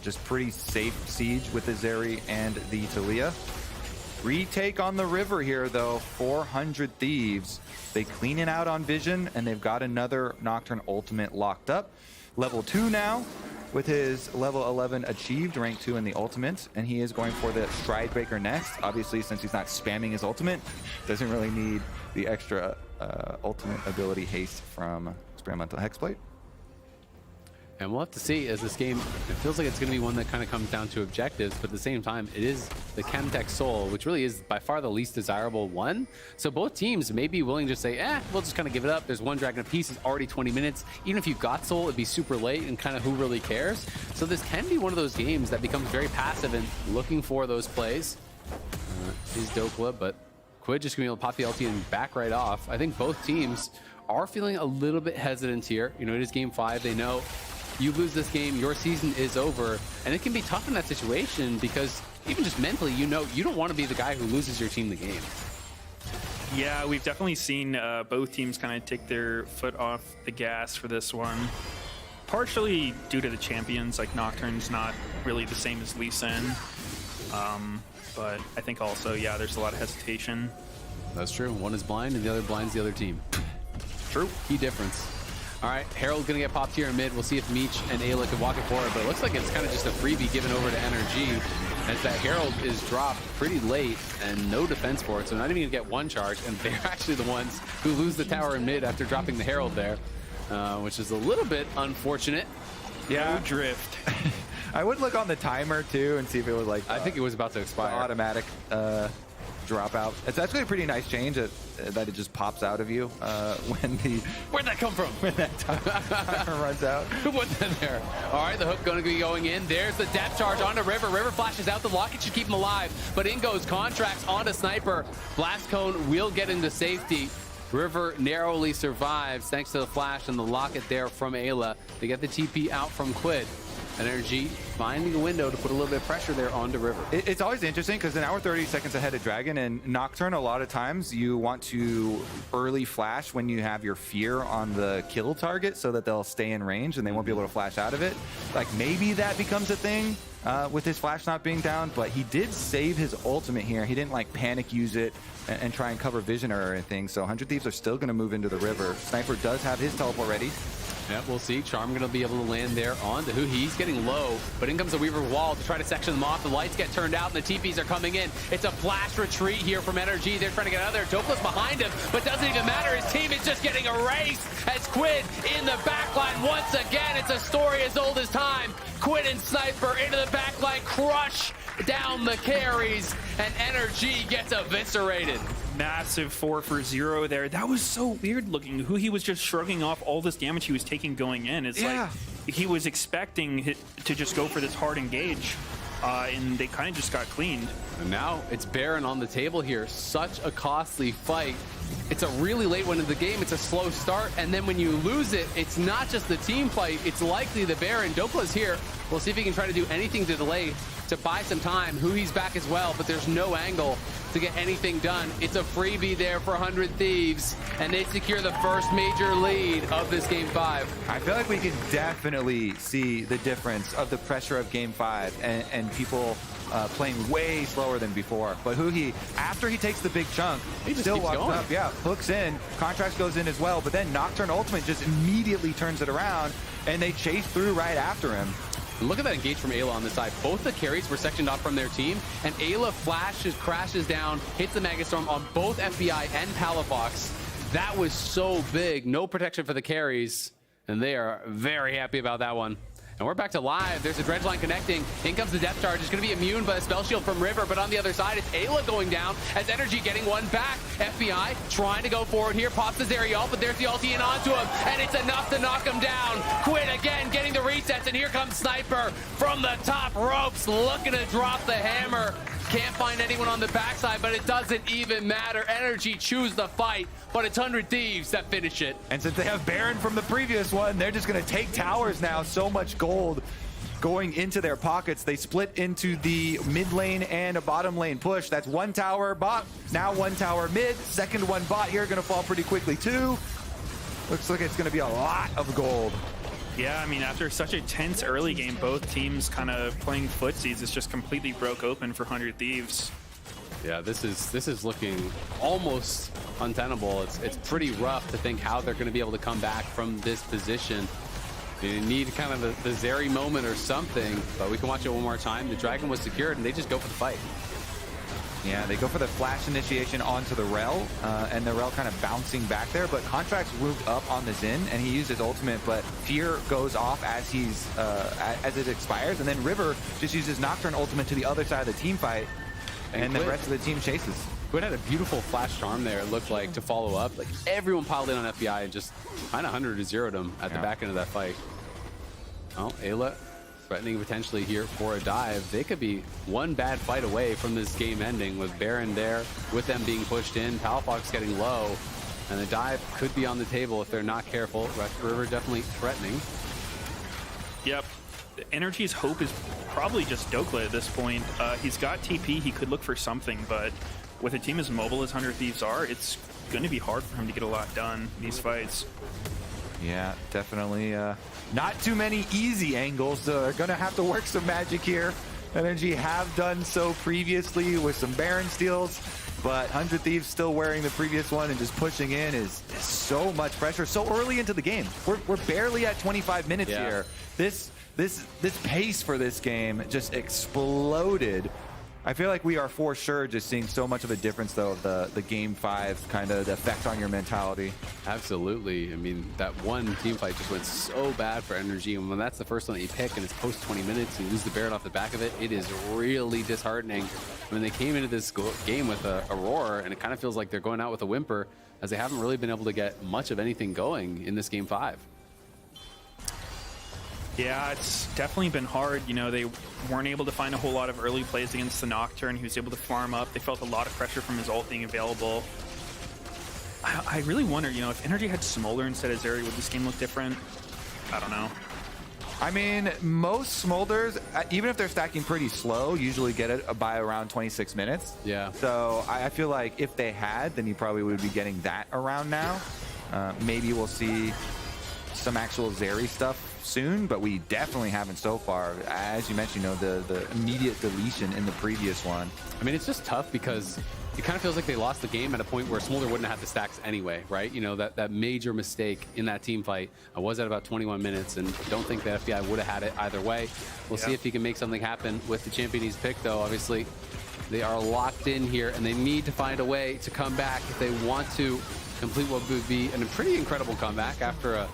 Just pretty safe siege with the Zeri and the Talia. Retake on the river here though, 400 Thieves. They clean it out on Vision, and they've got another Nocturne ultimate locked up. Level 2 now, with his level 11 achieved, rank 2 in the ultimate, and he is going for the Stride Breaker next. Obviously, since he's not spamming his ultimate, doesn't really need the extra ultimate ability haste from Experimental Hexblade.
And we'll have to see as this game, it feels like it's going to be one that kind of comes down to objectives, but at the same time, it is the Chemtech Soul, which really is by far the least desirable one. So both teams may be willing to say, we'll just kind of give it up. There's one Dragon apiece, it's already 20 minutes. Even if you got Soul, it'd be super late and kind of who really cares. So this can be one of those games that becomes very passive and looking for those plays. Is Dokla, but Quid just going to be able to pop the ulti and back right off. I think both teams are feeling a little bit hesitant here. It is Game 5. They know you lose this game, your season is over. And it can be tough in that situation because even just mentally, you don't want to be the guy who loses your team the game.
Yeah, we've definitely seen both teams kind of take their foot off the gas for this one. Partially due to the champions, like Nocturne's not really the same as Lee Sin. But I think also, there's a lot of hesitation.
That's true. One is blind and the other blinds the other team. True. Key difference. All right, Herald's going to get popped here in mid. We'll see if Meech and Ayla can walk it forward, but it looks like it's kind of just a freebie given over to NRG as that Herald is dropped pretty late and no defense for it, so not even going to get one charge, and they're actually the ones who lose the tower in mid after dropping the Herald there, which is a little bit unfortunate.
Yeah.
No drift.
I would look on the timer too and see if it was like...
I think it was about to expire.
Automatic dropout. It's actually a pretty nice change that it just pops out of you when the...
Where'd that come from?
When that timer runs out.
Who put that there? All right, the hook going to be going in. There's the depth charge onto River. River flashes out. The locket should keep him alive, but in goes Contracts onto Sniper. Blast Cone will get into safety. River narrowly survives thanks to the flash and the locket there from Ayla. They get the TP out from Quid. NRG finding a window to put a little bit of pressure there onto River.
It's always interesting because now we're 30 seconds ahead of Dragon, and Nocturne, a lot of times you want to early flash when you have your fear on the kill target so that they'll stay in range and they won't be able to flash out of it. Like maybe that becomes a thing with his flash not being down, but he did save his ultimate here. He didn't like panic use it and try and cover vision or anything. So 100 Thieves are still going to move into the river. Sniper does have his teleport ready.
Yeah, we'll see. Charm going to be able to land there on the Huhi. He's getting low, but in comes the Weaver wall to try to section them off. The lights get turned out, and the TPs are coming in. It's a flash retreat here from NRG. They're trying to get out of there. Dokla's behind him, but doesn't even matter. His team is just getting erased as Quid in the backline once again. It's a story as old as time. Quid and Sniper into the backline, crush down the carries, and NRG gets eviscerated.
Massive 4 for 0 there. That was so weird looking. Who he was just shrugging off all this damage he was taking going in. It's like he was expecting to just go for this hard engage, and they kind of just got cleaned.
And now it's Baron on the table here. Such a costly fight. It's a really late one in the game. It's a slow start, and then when you lose it, it's not just the team fight. It's likely the Baron. Dokla's here. We'll see if he can try to do anything to delay, to buy some time. Huhi's back as well, but there's no angle to get anything done. It's a freebie there for 100 Thieves, and they secure the first major lead of this Game 5.
I feel like we can definitely see the difference of the pressure of Game 5 and people playing way slower than before. But Huhi, after he takes the big chunk,
he just
still
walks
up, hooks in, Contracts goes in as well, but then Nocturne Ultimate just immediately turns it around, and they chase through right after him.
Look at that engage from Ayla on the side. Both the carries were sectioned off from their team, and Ayla flashes, crashes down, hits the Megastorm on both FBI and Palafox. That was so big. No protection for the carries, and they are very happy about that one. And we're back to live. There's a dredge line connecting. In comes the depth charge. It's going to be immune by a spell shield from River, but on the other side, it's Ayla going down as NRG getting one back. FBI trying to go forward here. Pops the Zerial, but there's the ulti in onto him, and it's enough to knock him down. Quid again getting the resets, and here comes Sniper from the top ropes, looking to drop the hammer. Can't find anyone on the backside, but it doesn't even matter. NRG choose the fight, but it's 100 Thieves that finish it.
And since they have Baron from the previous one, they're just going to take towers now. So much gold going into their pockets. They split into the mid lane and a bottom lane push. That's one tower bot, now one tower mid. Second one bot here, going to fall pretty quickly too. Looks like it's going to be a lot of gold.
Yeah, I mean, after such a tense early game, both teams kind of playing footsies. It's just completely broke open for 100 Thieves.
Yeah, this is looking almost untenable. It's pretty rough to think how they're going to be able to come back from this position. You need kind of the Zeri moment or something, but we can watch it one more time. The Dragon was secured, and they just go for the fight.
Yeah, they go for the flash initiation onto the Rel, and the Rel kind of bouncing back there, but Contracts moved up on the Xin, and he used his ultimate, but Fear goes off as as it expires, and then River just uses Nocturne ultimate to the other side of the team fight, and the rest of the team chases.
Quid had a beautiful flash charm there, it looked like, to follow up. Like, everyone piled in on FBI and just kind of 100-0'd him at the back end of that fight. Oh, Ayla threatening potentially here for a dive. They could be one bad fight away from this game ending with Baron there, with them being pushed in, Palafox getting low, and the dive could be on the table if they're not careful. River definitely threatening.
Yep. NRG's hope is probably just Dokla at this point. He's got TP, he could look for something, but with a team as mobile as 100 Thieves are, it's going to be hard for him to get a lot done in these fights.
Yeah, definitely not too many easy angles. They're going to have to work some magic here. NRG have done so previously with some Baron steals, but 100 Thieves still wearing the previous one and just pushing in is so much pressure so early into the game. We're barely at 25 minutes here. This pace for this game just exploded. I feel like we are for sure just seeing so much of a difference, though, of the Game 5 kind of the effect on your mentality.
Absolutely. I mean, that one team fight just went so bad for NRG, and when that's the first one that you pick and it's post 20 minutes and you lose the Baron off the back of it, it is really disheartening. When they came into this game with a roar, and it kind of feels like they're going out with a whimper, as they haven't really been able to get much of anything going in this Game 5.
Yeah, it's definitely been hard. You know, they weren't able to find a whole lot of early plays against the Nocturne. He was able to farm up. They felt a lot of pressure from his ult being available. I really wonder, you know, if NRG had Smolder instead of Zeri, would this game look different? I don't know.
I mean, most Smolders, even if they're stacking pretty slow, usually get it by around 26 minutes.
Yeah.
So I feel like if they had, then you probably would be getting that around now. Maybe we'll see some actual Zeri stuff soon, but we definitely haven't so far. As you mentioned, you know, the immediate deletion in the previous one.
I mean, it's just tough because it kind of feels like they lost the game at a point where Smolder wouldn't have the stacks anyway, right? You know, that major mistake in that team fight was at about 21 minutes, and don't think that FBI would have had it either way. We'll see if he can make something happen with the champion he's picked, though. Obviously, they are locked in here, and they need to find a way to come back if they want to complete what would be a pretty incredible comeback after a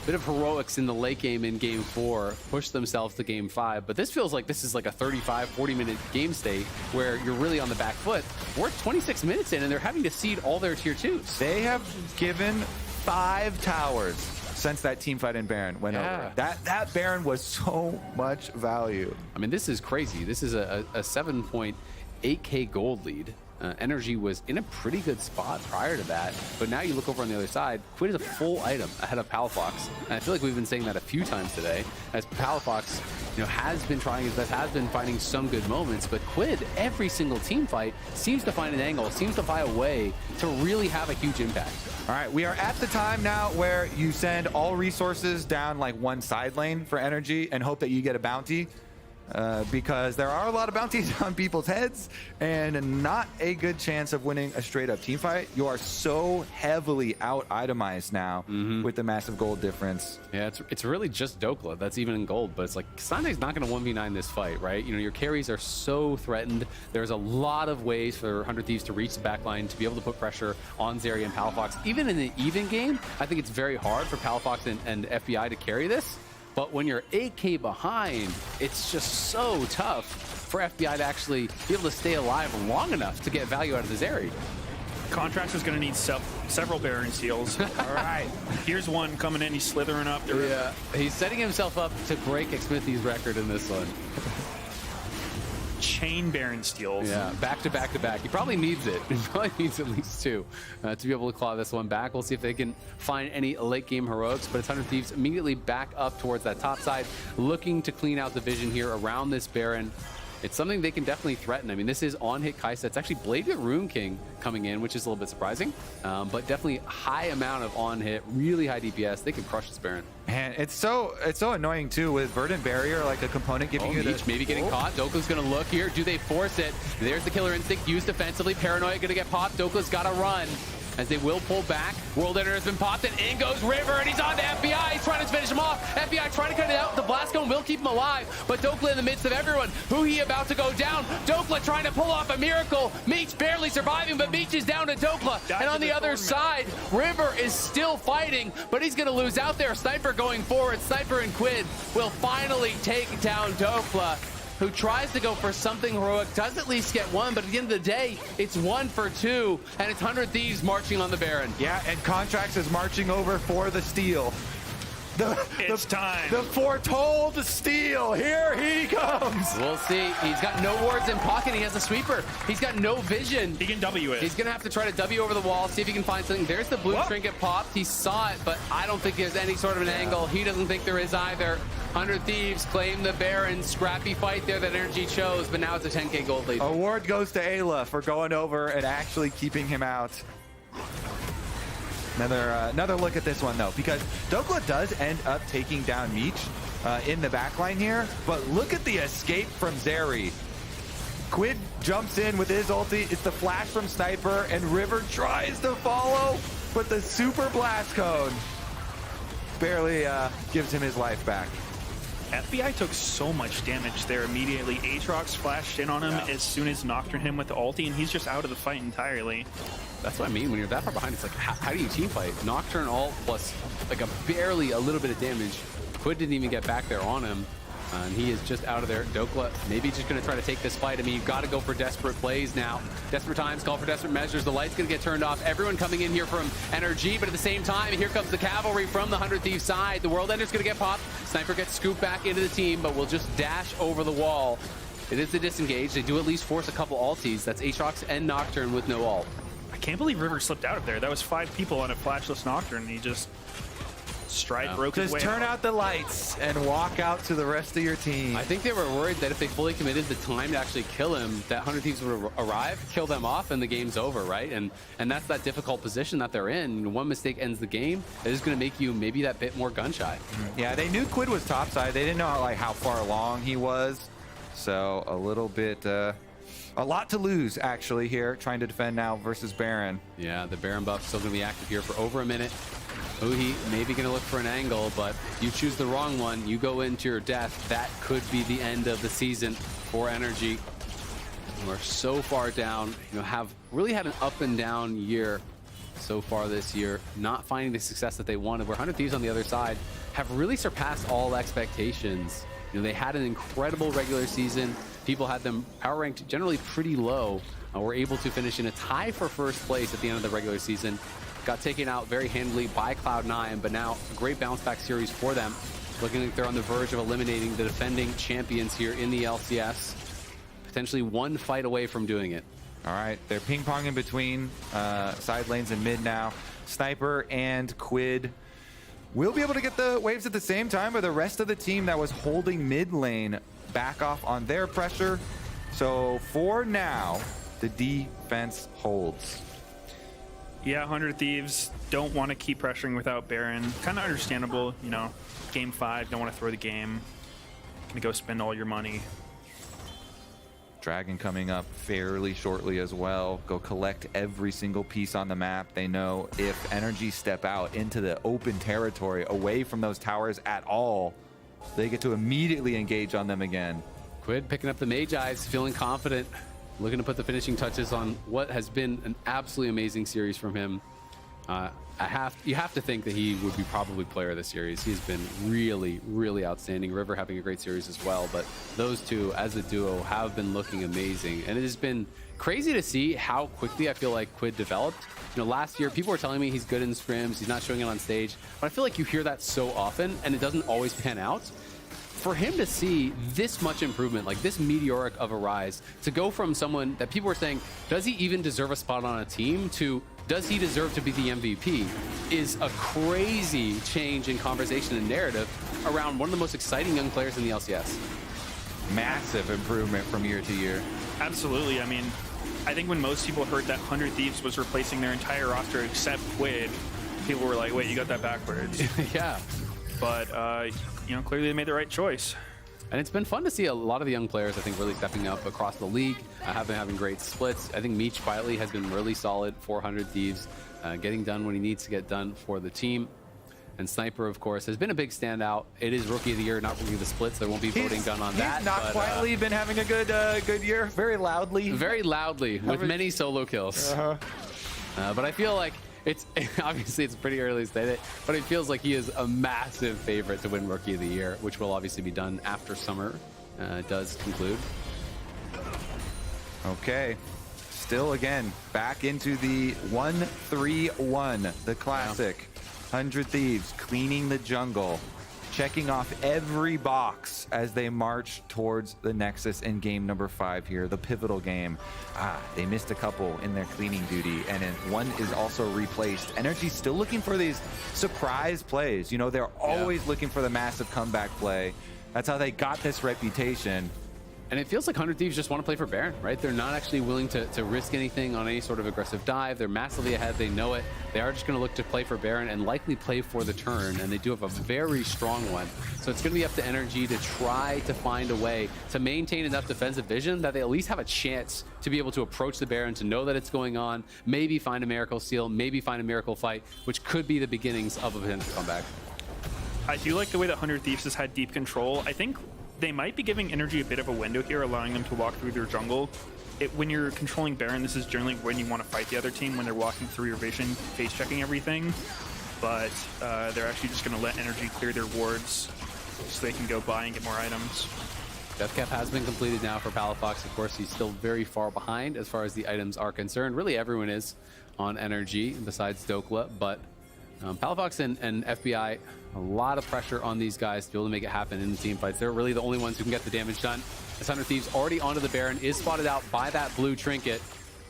bit of heroics in the late game in game 4, push themselves to game 5. But this feels like this is like a 35-40 minute game state where you're really on the back foot. We're 26 minutes in and they're having to seed all their tier 2s.
They have given 5 towers since that team fight in Baron went over. That Baron was so much value.
I mean, this is crazy. This is a 7.8k gold lead. NRG was in a pretty good spot prior to that, but now you look over on the other side, Quid is a full item ahead of Palafox, and I feel like we've been saying that a few times today, as Palafox, you know, has been trying his best, has been finding some good moments, but Quid, every single team fight, seems to find an angle, seems to find a way to really have a huge impact.
All right, we are at the time now where you send all resources down like one side lane for NRG and hope that you get a bounty. Because there are a lot of bounties on people's heads and not a good chance of winning a straight up team fight. You are so heavily out itemized now with the massive gold difference.
Yeah, it's really just Dokla that's even in gold, but it's like Sande's not going to 1v9 this fight, right? You know, your carries are so threatened. There's a lot of ways for 100 Thieves to reach the backline, to be able to put pressure on Zeri and Palafox. Even in an even game, I think it's very hard for Palafox and FBI to carry this. But when you're 8k behind, it's just so tough for FBI to actually be able to stay alive long enough to get value out of the Zeri.
Contracts is going to need several Baron seals.
All right.
Here's one coming in. He's slithering up.
Yeah, he's setting himself up to break Xmithy's record in this one.
Chain Baron steals.
Yeah, back to back to back. He probably needs it. He probably needs at least 2 to be able to claw this one back. We'll see if they can find any late game heroics, but it's 100 Thieves immediately back up towards that top side, looking to clean out the vision here around this Baron. It's something they can definitely threaten. I mean, this is on-hit Kaisa. It's actually Blade Rune King coming in, which is a little bit surprising, but definitely high amount of on-hit, really high DPS. They can crush this Baron.
And it's so annoying too with Verdant Barrier, like a component giving you the...
maybe getting caught. Dokla's going to look here. Do they force it? There's the Killer Instinct used defensively. Paranoia going to get popped. Dokla's got to run. As they will pull back. World Ender has been popped, and in goes River, and he's on to FBI. He's trying to finish him off. FBI trying to cut it out. The blast cone will keep him alive, but Dokla in the midst of everyone. Who he about to go down? Dokla trying to pull off a miracle. Meech barely surviving, but Meech is down to Dokla. And on the other side, River is still fighting, but he's going to lose out there. Sniper going forward. Sniper and Quid will finally take down Dokla, who tries to go for something heroic, does at least get one, but at the end of the day, it's 1 for 2, and it's 100 Thieves marching on the Baron.
Yeah, and Contracts is marching over for the steal.
It's time.
The foretold steal. Here he comes.
We'll see. He's got no wards in pocket. He has a sweeper. He's got no vision.
He can W it.
He's going to have to try to W over the wall, see if he can find something. There's the blue trinket popped. He saw it, but I don't think there's any sort of an angle. He doesn't think there is either. 100 Thieves claim the Baron. Scrappy fight there that NRG chose, but now it's a 10k gold lead.
Award goes to Ayla for going over and actually keeping him out. Another look at this one, though, because Dokla does end up taking down Meech in the backline here, but look at the escape from Zeri. Quid jumps in with his ulti. It's the flash from Sniper, and River tries to follow, but the super blast cone barely gives him his life back.
FBI took so much damage there immediately. Aatrox flashed in on him as soon as Nocturne hit him with the ulti, and he's just out of the fight entirely.
That's what I mean. When you're that far behind, it's like, how do you team fight? Nocturne ult plus like a little bit of damage. Quid didn't even get back there on him. And he is just out of there. Dokla maybe just going to try to take this fight. I mean, you've got to go for desperate plays now. Desperate times call for desperate measures. The light's going to get turned off. Everyone coming in here from NRG, but at the same time, here comes the cavalry from the 100 Thieves side. The World Ender's going to get popped. Sniper gets scooped back into the team, but will just dash over the wall. It is the disengage. They do at least force a couple ultis. That's Aatrox and Nocturne with no ult.
I can't believe River slipped out of there. That was 5 people on a flashless Nocturne, and he just broke his
Just
way
turn
out.
out the lights and walk out to the rest of your team.
I think they were worried that if they fully committed the time to actually kill him, that 100 Thieves would arrive, kill them off, and the game's over, right? And that's that difficult position that they're in. One mistake ends the game. It is going to make you maybe that bit more gun shy.
Yeah, they knew Quid was topside. They didn't know how far along he was. So a little bit, a lot to lose actually here, trying to defend now versus Baron.
Yeah, the Baron buff still going to be active here for over a minute. Uhi maybe going to look for an angle, but you choose the wrong one, you go into your death. That could be the end of the season for NRG. We're so far down, have really had an up and down year so far this year, not finding the success that they wanted, where 100 Thieves on the other side have really surpassed all expectations. They had an incredible regular season. People had them power ranked generally pretty low. Were able to finish in a tie for first place at the end of the regular season. Got taken out very handily by Cloud9, but now a great bounce back series for them. Looking like they're on the verge of eliminating the defending champions here in the LCS. Potentially one fight away from doing it.
All right, they're ping-ponging between side lanes and mid now. Sniper and Quid will be able to get the waves at the same time, but the rest of the team that was holding mid lane back off on their pressure. So for now, the defense holds.
Yeah, 100 Thieves don't want to keep pressuring without Baron. Kind of understandable, game 5, don't want to throw the game. Gonna go spend all your money.
Dragon coming up fairly shortly as well. Go collect every single piece on the map. They know if NRG step out into the open territory away from those towers at all, they get to immediately engage on them again.
Quid picking up the Mage Eyes, feeling confident, looking to put the finishing touches on what has been an absolutely amazing series from him. You have to think that he would be probably player of the series. He's been really, really outstanding. River having a great series as well, but those two as a duo have been looking amazing. And it has been crazy to see how quickly I feel like Quid developed. Last year, people were telling me he's good in scrims, he's not showing it on stage, but I feel like you hear that so often and it doesn't always pan out. For him to see this much improvement, like this meteoric of a rise, to go from someone that people were saying, does he even deserve a spot on a team, to does he deserve to be the MVP, is a crazy change in conversation and narrative around one of the most exciting young players in the LCS.
Massive improvement from year to year.
Absolutely. I mean, I think when most people heard that 100 Thieves was replacing their entire roster except Quid, people were like, wait, you got that backwards.
Yeah.
But, clearly they made the right choice.
And it's been fun to see a lot of the young players, I think, really stepping up across the league. Have been having great splits. I think Meech quietly has been really solid, 400 Thieves, getting done when he needs to get done for the team. And Sniper, of course, has been a big standout. It is Rookie of the Year, not Rookie of the Splits. There won't be voting done on that.
He's not quietly been having a good year. Very loudly.
Very loudly, with many solo kills. But I feel like it's obviously it's pretty early to state it, but it feels like he is a massive favorite to win Rookie of the Year, which will obviously be done after summer does conclude.
Okay. Still again, back into the 1-3-1, the classic. 100 Thieves cleaning the jungle, checking off every box as they march towards the Nexus in game number 5 here, the pivotal game. They missed a couple in their cleaning duty, and one is also replaced. NRG's still looking for these surprise plays. They're always looking for the massive comeback play. That's how they got this reputation.
And it feels like 100 Thieves just want to play for Baron, right? They're not actually willing to risk anything on any sort of aggressive dive. They're massively ahead. They know it. They are just going to look to play for Baron and likely play for the turn. And they do have a very strong one. So it's going to be up to NRG to try to find a way to maintain enough defensive vision that they at least have a chance to be able to approach the Baron, to know that it's going on, maybe find a miracle steal, maybe find a miracle fight, which could be the beginnings of a potential comeback.
I do like the way that 100 Thieves has had deep control. I think they might be giving NRG a bit of a window here, allowing them to walk through their jungle. When you're controlling Baron, this is generally when you want to fight the other team, when they're walking through your vision, face checking everything. But they're actually just going to let NRG clear their wards so they can go buy and get more items.
Death Cap has been completed now for Palafox. Of course, he's still very far behind as far as the items are concerned. Really, everyone is on NRG besides Dokla, but Palafox and FBI, a lot of pressure on these guys to be able to make it happen in the team fights. They're really the only ones who can get the damage done. As 100 Thieves already onto the Baron, is spotted out by that blue trinket.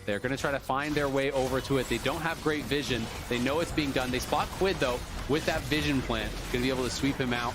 They're going to try to find their way over to it. They don't have great vision. They know it's being done. They spot Quid, though, with that vision plant. Going to be able to sweep him out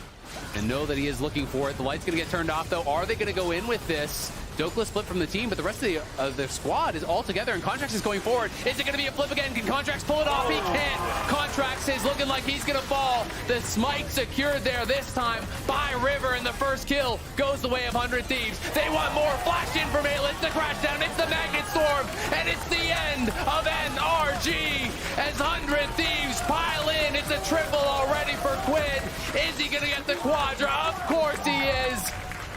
and know that he is looking for it. The light's going to get turned off, though. Are they going to go in with this? Dokla split from the team, but the rest of the squad is all together, and Contracts is going forward. Is it going to be a flip again? Can Contracts pull it off? He can't. Contracts is looking like he's going to fall. The smite secured there this time by River, and the first kill goes the way of 100 Thieves. They want more. Flash in from A-List to crash down. It's the Magnet Storm, and it's the end of NRG as 100 Thieves pile in. It's a triple already for Quid. Is he going to get the Quadra? Of course he is.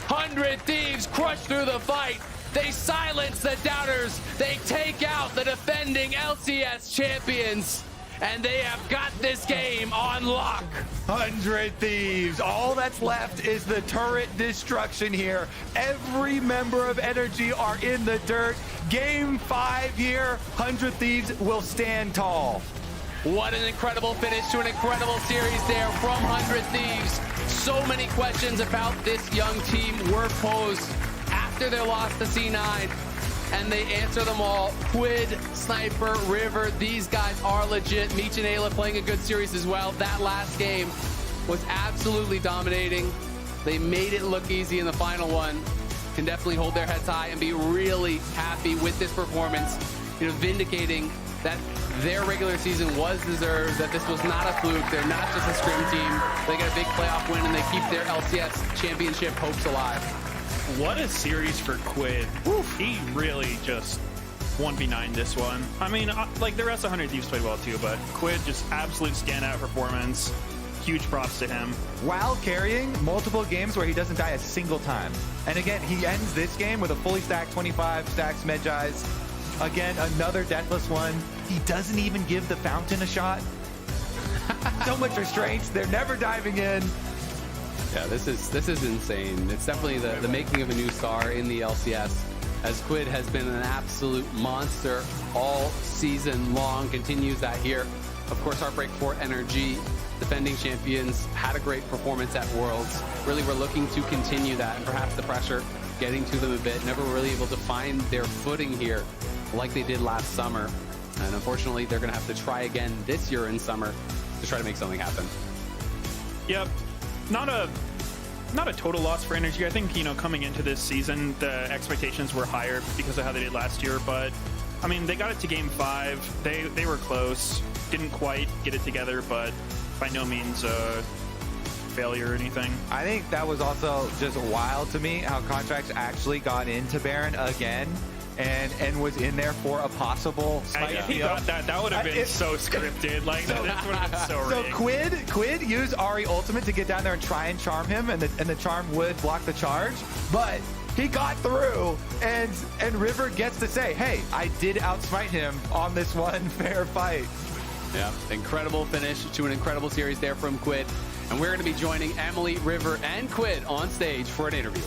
100 Thieves crush through the fight. They silence the doubters. They take out the defending LCS champions. And they have got this game on lock.
100 Thieves. All that's left is the turret destruction here. Every member of NRG are in the dirt. Game 5 here. 100 Thieves will stand tall.
What an incredible finish to an incredible series there from 100 Thieves. So many questions about this young team were posed after their loss to C9, and they answer them all. Quid, Sniper, River, these guys are legit. Meech and Ayla playing a good series as well. That last game was absolutely dominating. They made it look easy in the final one. Can definitely hold their heads high and be really happy with this performance, vindicating that their regular season was deserved, that this was not a fluke. They're not just a scrim team. They get a big playoff win, and they keep their LCS championship hopes alive.
What a series for Quid. Oof. He really just 1v9 this one. I mean, like the rest of 100 Thieves played well too, but Quid just absolute standout performance. Huge props to him.
While carrying multiple games where he doesn't die a single time. And again, he ends this game with a fully stacked 25 stacks Medjai's. Again, another deathless one. He doesn't even give the fountain a shot. So much restraints. They're never diving in.
Yeah, this is insane. It's definitely the making of a new star in the LCS, as Quid has been an absolute monster all season long. Continues that here. Of course, heartbreak for NRG. Defending champions, had a great performance at Worlds. Really, we're looking to continue that, and perhaps the pressure getting to them a bit. Never really able to find their footing here like they did last summer. And unfortunately, they're going to have to try again this year in summer to try to make something happen.
Yep. Not a total loss for NRG. I think, coming into this season, the expectations were higher because of how they did last year. But, I mean, they got it to Game 5. They were close. Didn't quite get it together, but by no means failure or anything.
I think that was also just wild to me how Contracts actually got into Baron again and was in there for a possible spike.
If he got that would have been so scripted. Like, that would have been so rigged.
So Quid used Ahri ultimate to get down there and try and charm him, and the charm would block the charge, but he got through, and River gets to say, hey, I did outsmite him on this one fair fight.
Yeah, incredible finish to an incredible series there from Quid. And we're going to be joining Emily, River, and Quid on stage for an interview.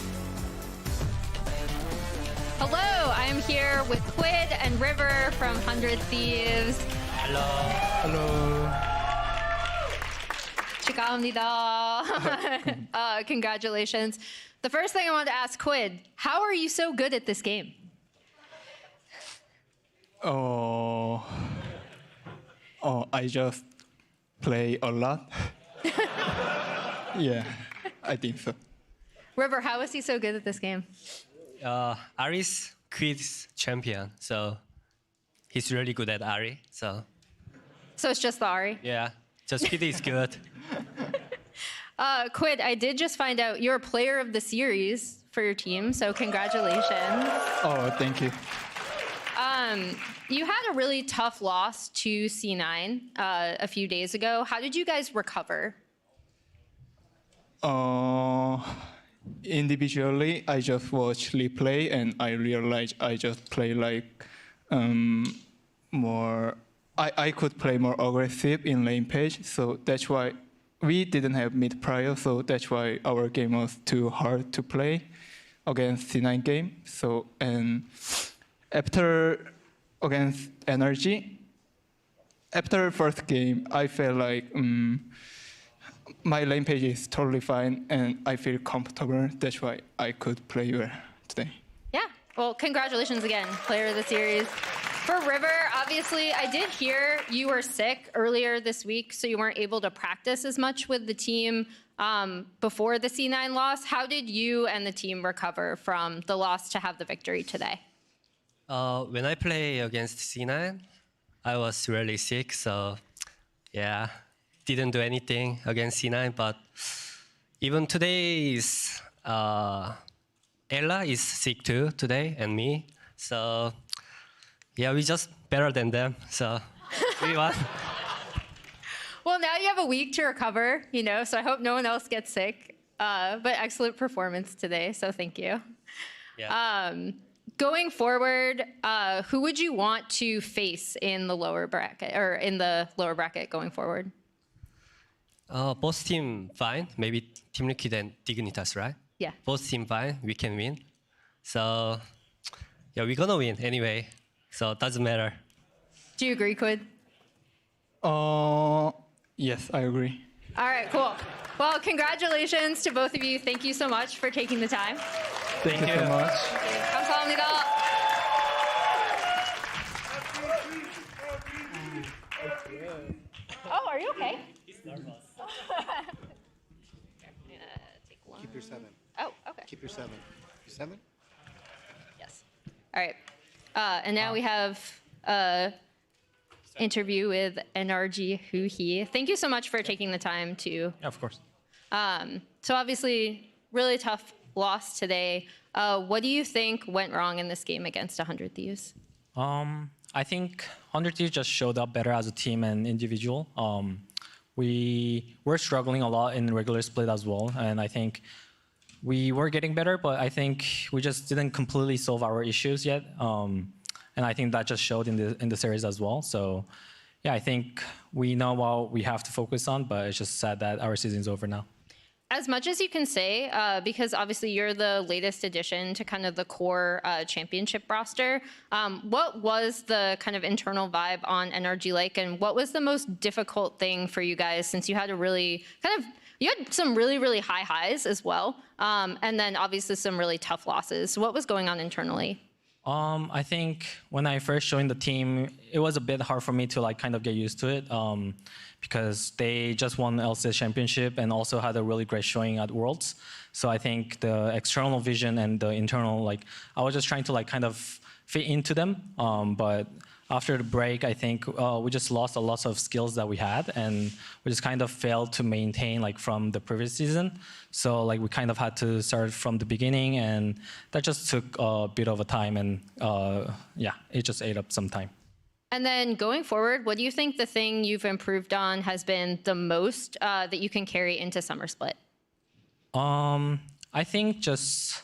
Hello, I am here with Quid and River from 100 Thieves.
Hello. Hello.
축하합니다. Congratulations. The first thing I wanted to ask Quid, how are you so good at this game?
I just play a lot. Yeah, I think so.
River, how is he so good at this game?
Ari's Quid's champion, so he's really good at Ari. So
it's just the Ahri?
yeah, just Quid is good.
Quid, I did just find out you're a player of the series for your team, so congratulations.
Oh, thank you.
You had a really tough loss to C9 a few days ago. How did you guys recover?
Individually, I just watch replay and I realized I just play like more. I could play more aggressive in lane page, so that's why we didn't have mid prior. So that's why our game was too hard to play against C9 game. So and after against NRG, after first game, I felt like my lane page is totally fine and I feel comfortable. That's why I could play well today.
Yeah. Well, congratulations again, player of the series. For River, obviously, I did hear you were sick earlier this week, so you weren't able to practice as much with the team before the C9 loss. How did you and the team recover from the loss to have the victory today?
When I play against C9, I was really sick, so yeah, didn't do anything against C9. But even today's Ella is sick too today, and me. So yeah, we just better than them. So we won.
Well, now you have a week to recover, you know, so I hope no one else gets sick. But excellent performance today, so thank you.
Yeah.
Going forward, who would you want to face in the lower bracket going forward?
Both team fine. Maybe Team Liquid and Dignitas, right?
Yeah.
Both team fine. We can win. So yeah, we're gonna win anyway. So it doesn't matter.
Do you agree, Quid?
Yes, I agree.
All right, cool. Well, congratulations to both of you. Thank you so much for taking the time.
Thank you so much.
감사합니다. Oh, are you okay? He's nervous. Take one.
Keep your 7.
Oh, okay.
Keep your 7. Your 7?
Yes. All right. And now we have interview with NRG Hu He. Thank you so much for taking the time to.
Yeah, of course.
So obviously, really tough loss today. What do you think went wrong in this game against 100 Thieves?
I think 100 Thieves just showed up better as a team and individual. We were struggling a lot in regular split as well, and I think we were getting better, but I think we just didn't completely solve our issues yet. And I think that just showed in the series as well. So yeah, I think we know what we have to focus on, but it's just sad that our season's over now.
As much as you can say, because obviously you're the latest addition to kind of the core championship roster, what was the kind of internal vibe on NRG like, and what was the most difficult thing for you guys, since you had a really you had some really, really high highs as well, and then obviously some really tough losses. So what was going on internally?
I think when I first joined the team, it was a bit hard for me to kind of get used to it because they just won the LCS championship and also had a really great showing at Worlds. So I think the external vision and the internal, I was just trying to kind of fit into them. But after the break, I think we just lost a lot of skills that we had, and we just kind of failed to maintain from the previous season. So we kind of had to start from the beginning, and that just took a bit of a time, and yeah, it just ate up some time.
And then going forward, what do you think the thing you've improved on has been the most that you can carry into Summer Split?
I think just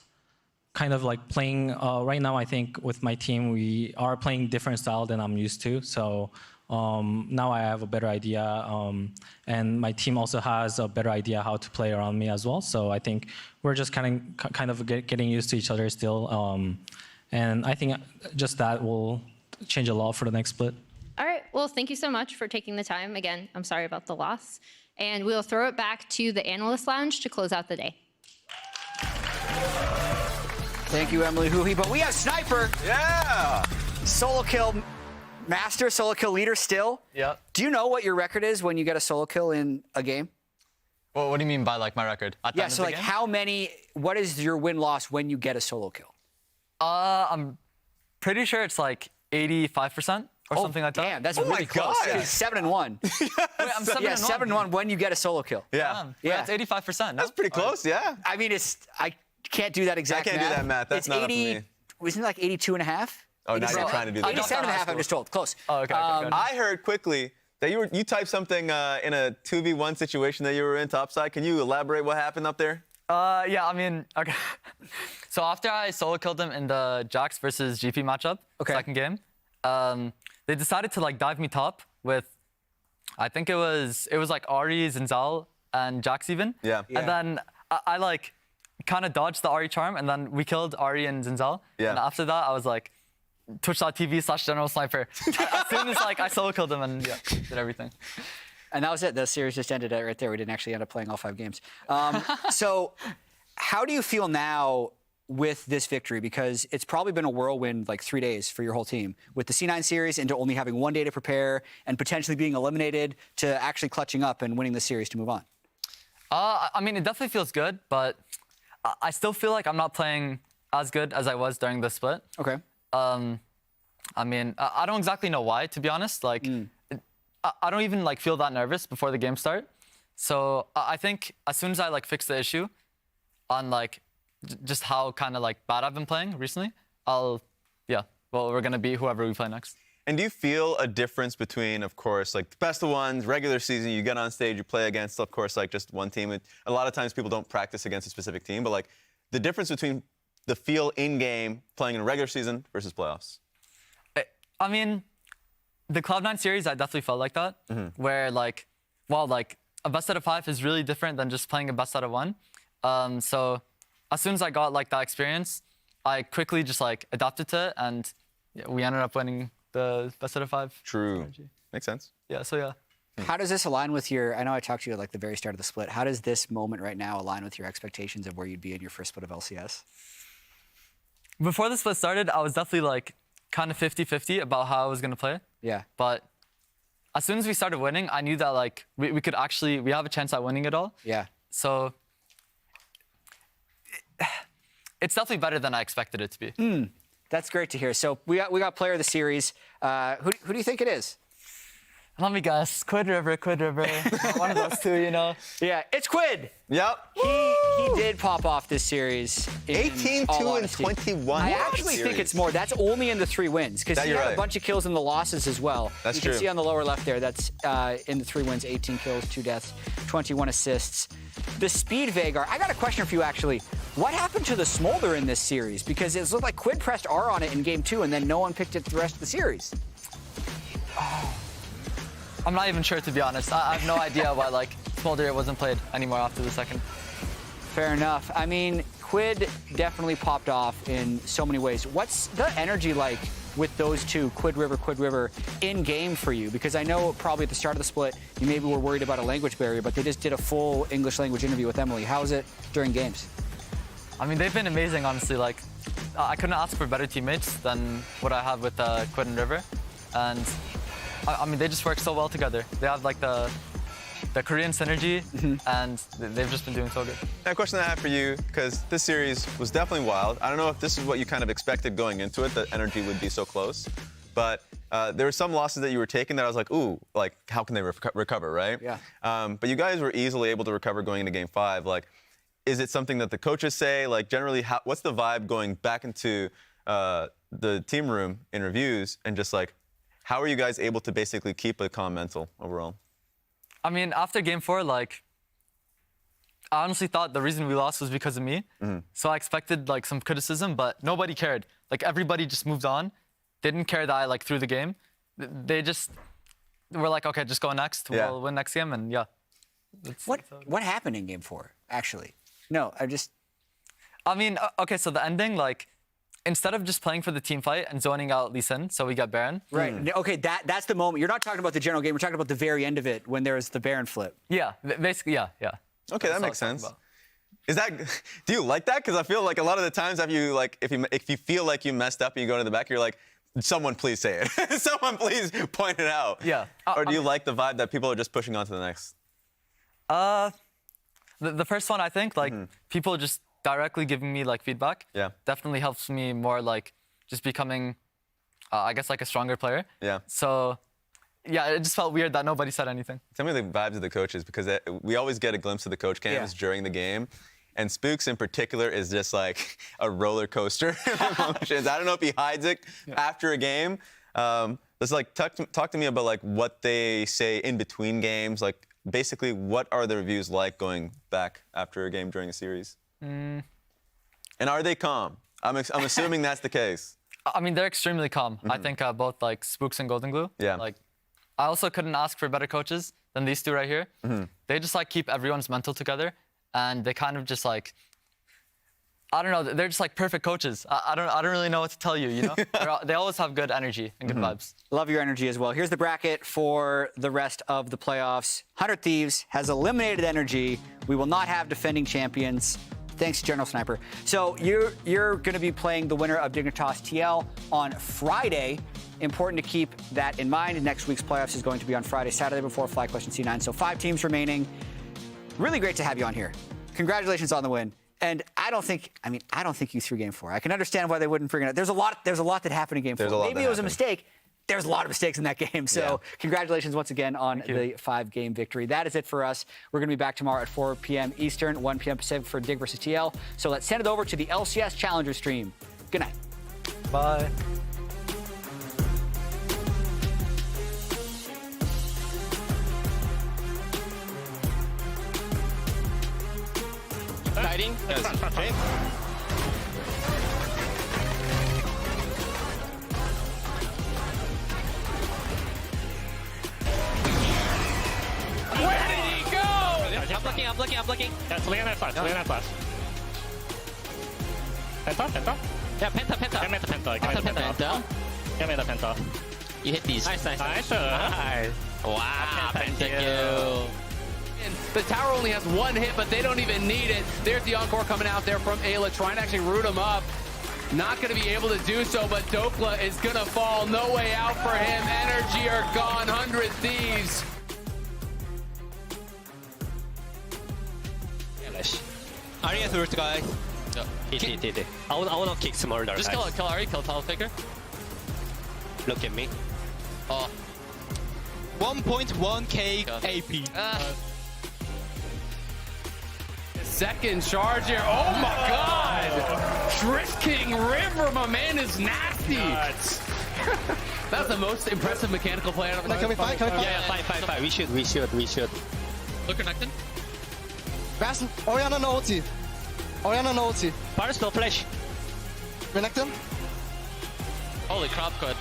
kind of playing, right now I think with my team, we are playing different style than I'm used to. So now I have a better idea, and my team also has a better idea how to play around me as well. So I think we're just kind of getting used to each other still. And I think just that will change a lot for the next split.
All right. Well, thank you so much for taking the time. Again, I'm sorry about the loss. And we'll throw it back to the Analyst Lounge to close out the day.
Thank you, Emily Huhi. But we have Sniper.
Yeah.
Solo kill master, solo kill leader still.
Yeah.
Do you know what your record is when you get a solo kill in a game?
Well, what do you mean by my record? At the
Yeah,
end
so
of the game?
what is your win-loss when you get a solo kill?
I'm pretty sure it's 85% or something like that.
Damn, that's
Oh
really
my
close.
God.
It's 7-1.
Wait, I'm 7-1.
Yeah, 7-1 when you get a solo kill.
Yeah.
Yeah.
That's 85%.
That's pretty close, yeah.
I mean, I can't do that exact
I can't do that math. That's
it's
not
80,
up for me.
Isn't it 82 and a half?
Oh, now you're trying to do that.
87 and a half, I'm just told. Close.
Oh, okay.
I heard quickly that you typed something in a 2v1 situation that you were in topside. Can you elaborate what happened up there?
Yeah, I mean, okay. So after I solo killed them in the Jax versus GP matchup, second game, they decided to dive me top with, I think it was Ari, Zinzal, and Jax even.
Yeah.
And then I kind of dodged the Ari charm, and then we killed Ari and Zinzal.
Yeah.
And after that, I was Twitch.tv/General Sniper. As soon as I solo killed them and did everything.
And that was it. The series just ended right there. We didn't actually end up playing all 5 games. So how do you feel now with this victory? Because it's probably been a whirlwind like 3 days for your whole team, with the C9 series into only having 1 day to prepare and potentially being eliminated to actually clutching up and winning the series to move on.
I mean, it definitely feels good, but I still feel like I'm not playing as good as I was during the split.
Okay.
I mean, I don't exactly know why, to be honest. Like, I don't even like feel that nervous before the game start. So I think as soon as I like fix the issue on like just how kind of like bad I've been playing recently, we're gonna beat whoever we play next.
And do you feel a difference between, of course, like the best of ones, regular season, you get on stage, you play against, of course, like just one team. A lot of times people don't practice against a specific team, but like the difference between the feel in-game playing in a regular season versus playoffs?
I mean, the Cloud9 series, I definitely felt like that, where like, well, like a best out of 5 is really different than just playing a best out of 1. So as soon as I got like that experience, I quickly just like adapted to it, and we ended up winning the best out of 5.
True.
NRG.
Makes sense.
Yeah, so yeah.
How does this align with your, I know I talked to you at like the very start of the split, how does this moment right now align with your expectations of where you'd be in your first split of LCS?
Before the split started, I was definitely like kind of 50-50 about how I was gonna play.
Yeah.
But as soon as we started winning, I knew that like we could actually, we have a chance at winning it all.
Yeah.
So it's definitely better than I expected it to be.
That's great to hear. So we got player of the series. Who do you think it is?
Let me guess. Quid River. One of those two, you know.
Yeah, it's Quid.
Yep.
He did pop off this series.
18-2 and 21.
I actually think it's more. That's only in the 3 wins, because he had a bunch of kills in the losses as well.
That's
true. You can see on the lower left there, that's in the 3 wins, 18 kills, 2 deaths, 21 assists. The speed Vagar, I got a question for you actually. What happened to the Smolder in this series? Because it looked like Quid pressed R on it in game 2 and then no one picked it the rest of the series.
I'm not even sure, to be honest. I have no idea why like Smolder wasn't played anymore after the second.
Fair enough. I mean, Quid definitely popped off in so many ways. What's the energy like with those two, Quid River, in game for you? Because I know probably at the start of the split, you maybe were worried about a language barrier, but they just did a full English language interview with Emily. How is it during games?
I mean, they've been amazing, honestly. Like, I couldn't ask for better teammates than what I have with Quid and River. And I mean, they just work so well together. They have like the Korean synergy, and they've just been doing so good.
Now, a question I have for you, because this series was definitely wild. I don't know if this is what you kind of expected going into it, that NRG would be so close. But there were some losses that you were taking that I was like, ooh, like, how can they recover, right?
Yeah.
But you guys were easily able to recover going into game 5. Like, is it something that the coaches say? Like, generally, what's the vibe going back into the team room in reviews, and just like, how are you guys able to basically keep a calm mental overall?
I mean, after game 4, like, I honestly thought the reason we lost was because of me. So I expected like some criticism, but nobody cared. Like, everybody just moved on. They didn't care that I like threw the game. They just were like, okay, just go next.
Yeah.
We'll win next game, and yeah.
What happened in game 4, actually? No,
I mean, okay, so the ending, like, instead of just playing for the team fight and zoning out Lee Sin, so we got Baron.
Right. Okay, that's the moment. You're not talking about the general game. We're talking about the very end of it when there's the Baron flip.
Yeah, basically, yeah.
Okay, that makes sense. Is that? Do you like that? Because I feel like a lot of the times, if you feel like you messed up and you go to the back, you're like, someone please say it. Someone please point it out.
Yeah.
Or do you like the vibe that people are just pushing on to the next?
The first one, I think, like, people just directly giving me like feedback.
Yeah.
Definitely helps me more, like, just becoming, I guess, like a stronger player.
Yeah.
So, yeah, it just felt weird that nobody said anything.
Tell me the vibes of the coaches, because we always get a glimpse of the coach cams during the game. And Spooks in particular is just like a roller coaster of emotions. I don't know if he hides it after a game. Let's like talk to me about like what they say in between games. Like basically, what are the reviews like going back after a game during a series? And are they calm? I'm assuming that's the case.
I mean, they're extremely calm. I think both like Spooks and Golden Glue.
Yeah.
Like, I also couldn't ask for better coaches than these two right here. They just like keep everyone's mental together. And they kind of just like, I don't know, they're just like perfect coaches. I don't really know what to tell you, you know? They always have good energy and good vibes.
Love your energy as well. Here's the bracket for the rest of the playoffs. 100 Thieves has eliminated NRG. We will not have defending champions. Thanks, General Sniper. So you're going to be playing the winner of Dignitas TL on Friday. Important to keep that in mind. Next week's playoffs is going to be on Friday, Saturday before Fly Question C9. So 5 teams remaining. Really great to have you on here. Congratulations on the win. And I don't think you threw game 4. I can understand why they wouldn't figure it out. There's a lot that happened in game 4. Maybe it was a mistake. There's a lot of mistakes in that game. So congratulations once again on the 5-game victory. That is it for us. We're going to be back tomorrow at 4 p.m. Eastern, 1 p.m. Pacific for Dig vs. TL. So let's send it over to the LCS Challenger stream. Good night.
Bye.
Exciting. Okay.
Where did he go?
I'm looking.
Yeah, it's Leon flash. Penta?
Yeah, penta.
Give me the penta. Give me the penta.
You hit these.
Nice.
Wow, penta.
The tower only has 1 hit, but they don't even need it. There's the encore coming out there from Ayla, trying to actually root him up. Not going to be able to do so, but Dokla is going to fall. No way out for him. NRG are gone. 100 Thieves.
Arias root, guys.
Hit. I wanna kick Smolder.
Just kill Ari, kill Tall Faker.
Look at me.
Oh.
1.1k AP.
Second charge here. Oh my god! Trick King River, my man is nasty. That's the most impressive mechanical play I've ever seen.
Can we fight?
Yeah, fight. We should.
Look connected.
Bass, Oriana no ulti.
Paris no flash.
Renekton.
Holy crap, good.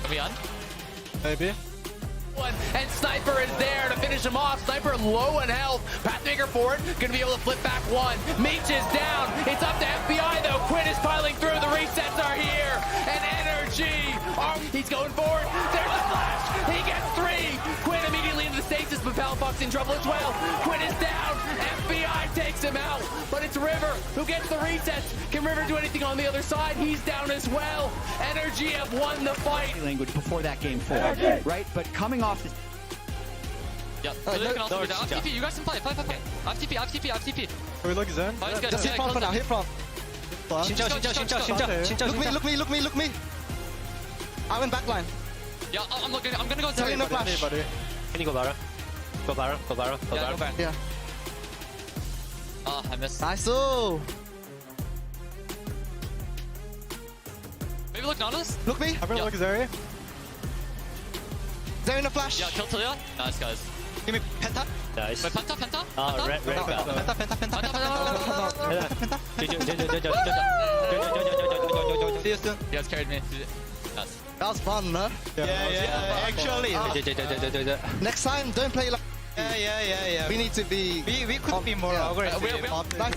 Are we on?
Maybe.
And Sniper is there to finish him off. Sniper low in health. Pathmaker for it. Gonna be able to flip back 1. Meech is down. It's up to FBI though. Quinn is piling through. The resets are here. And NRG. He's going forward. There's a flash. He gets 3. Quinn immediately into the stasis, but Palafox in trouble as well. Quinn is down. FBI takes him out. But it's River who gets the resets. Can River do anything on the other side? He's down as well. NRG have won the fight.
Language before that game 4, right? But coming off this.
Yeah, so they can also be down. I have TP, you guys can play. I have TP.
Can we look his own?
Just
hit front for now, hit front. Look me. I went backline.
Yeah, I'm gonna go
Tell me no flash.
Can you go Barra? Go Barra.
Yeah.
Oh, I missed.
Nice.
Maybe look Nautilus?
Look me. I'm gonna look his area. There in a flash.
Yeah, kill Talia. Nice, guys.
Give me penta.
Nice.
Wait, Penta?
Red.
Penta.
You guys carried me. Nice.
That was fun, huh?
Yeah, actually.
Next time, don't play like.
Yeah.
We need to be.
We could be more aggressive.
Nice.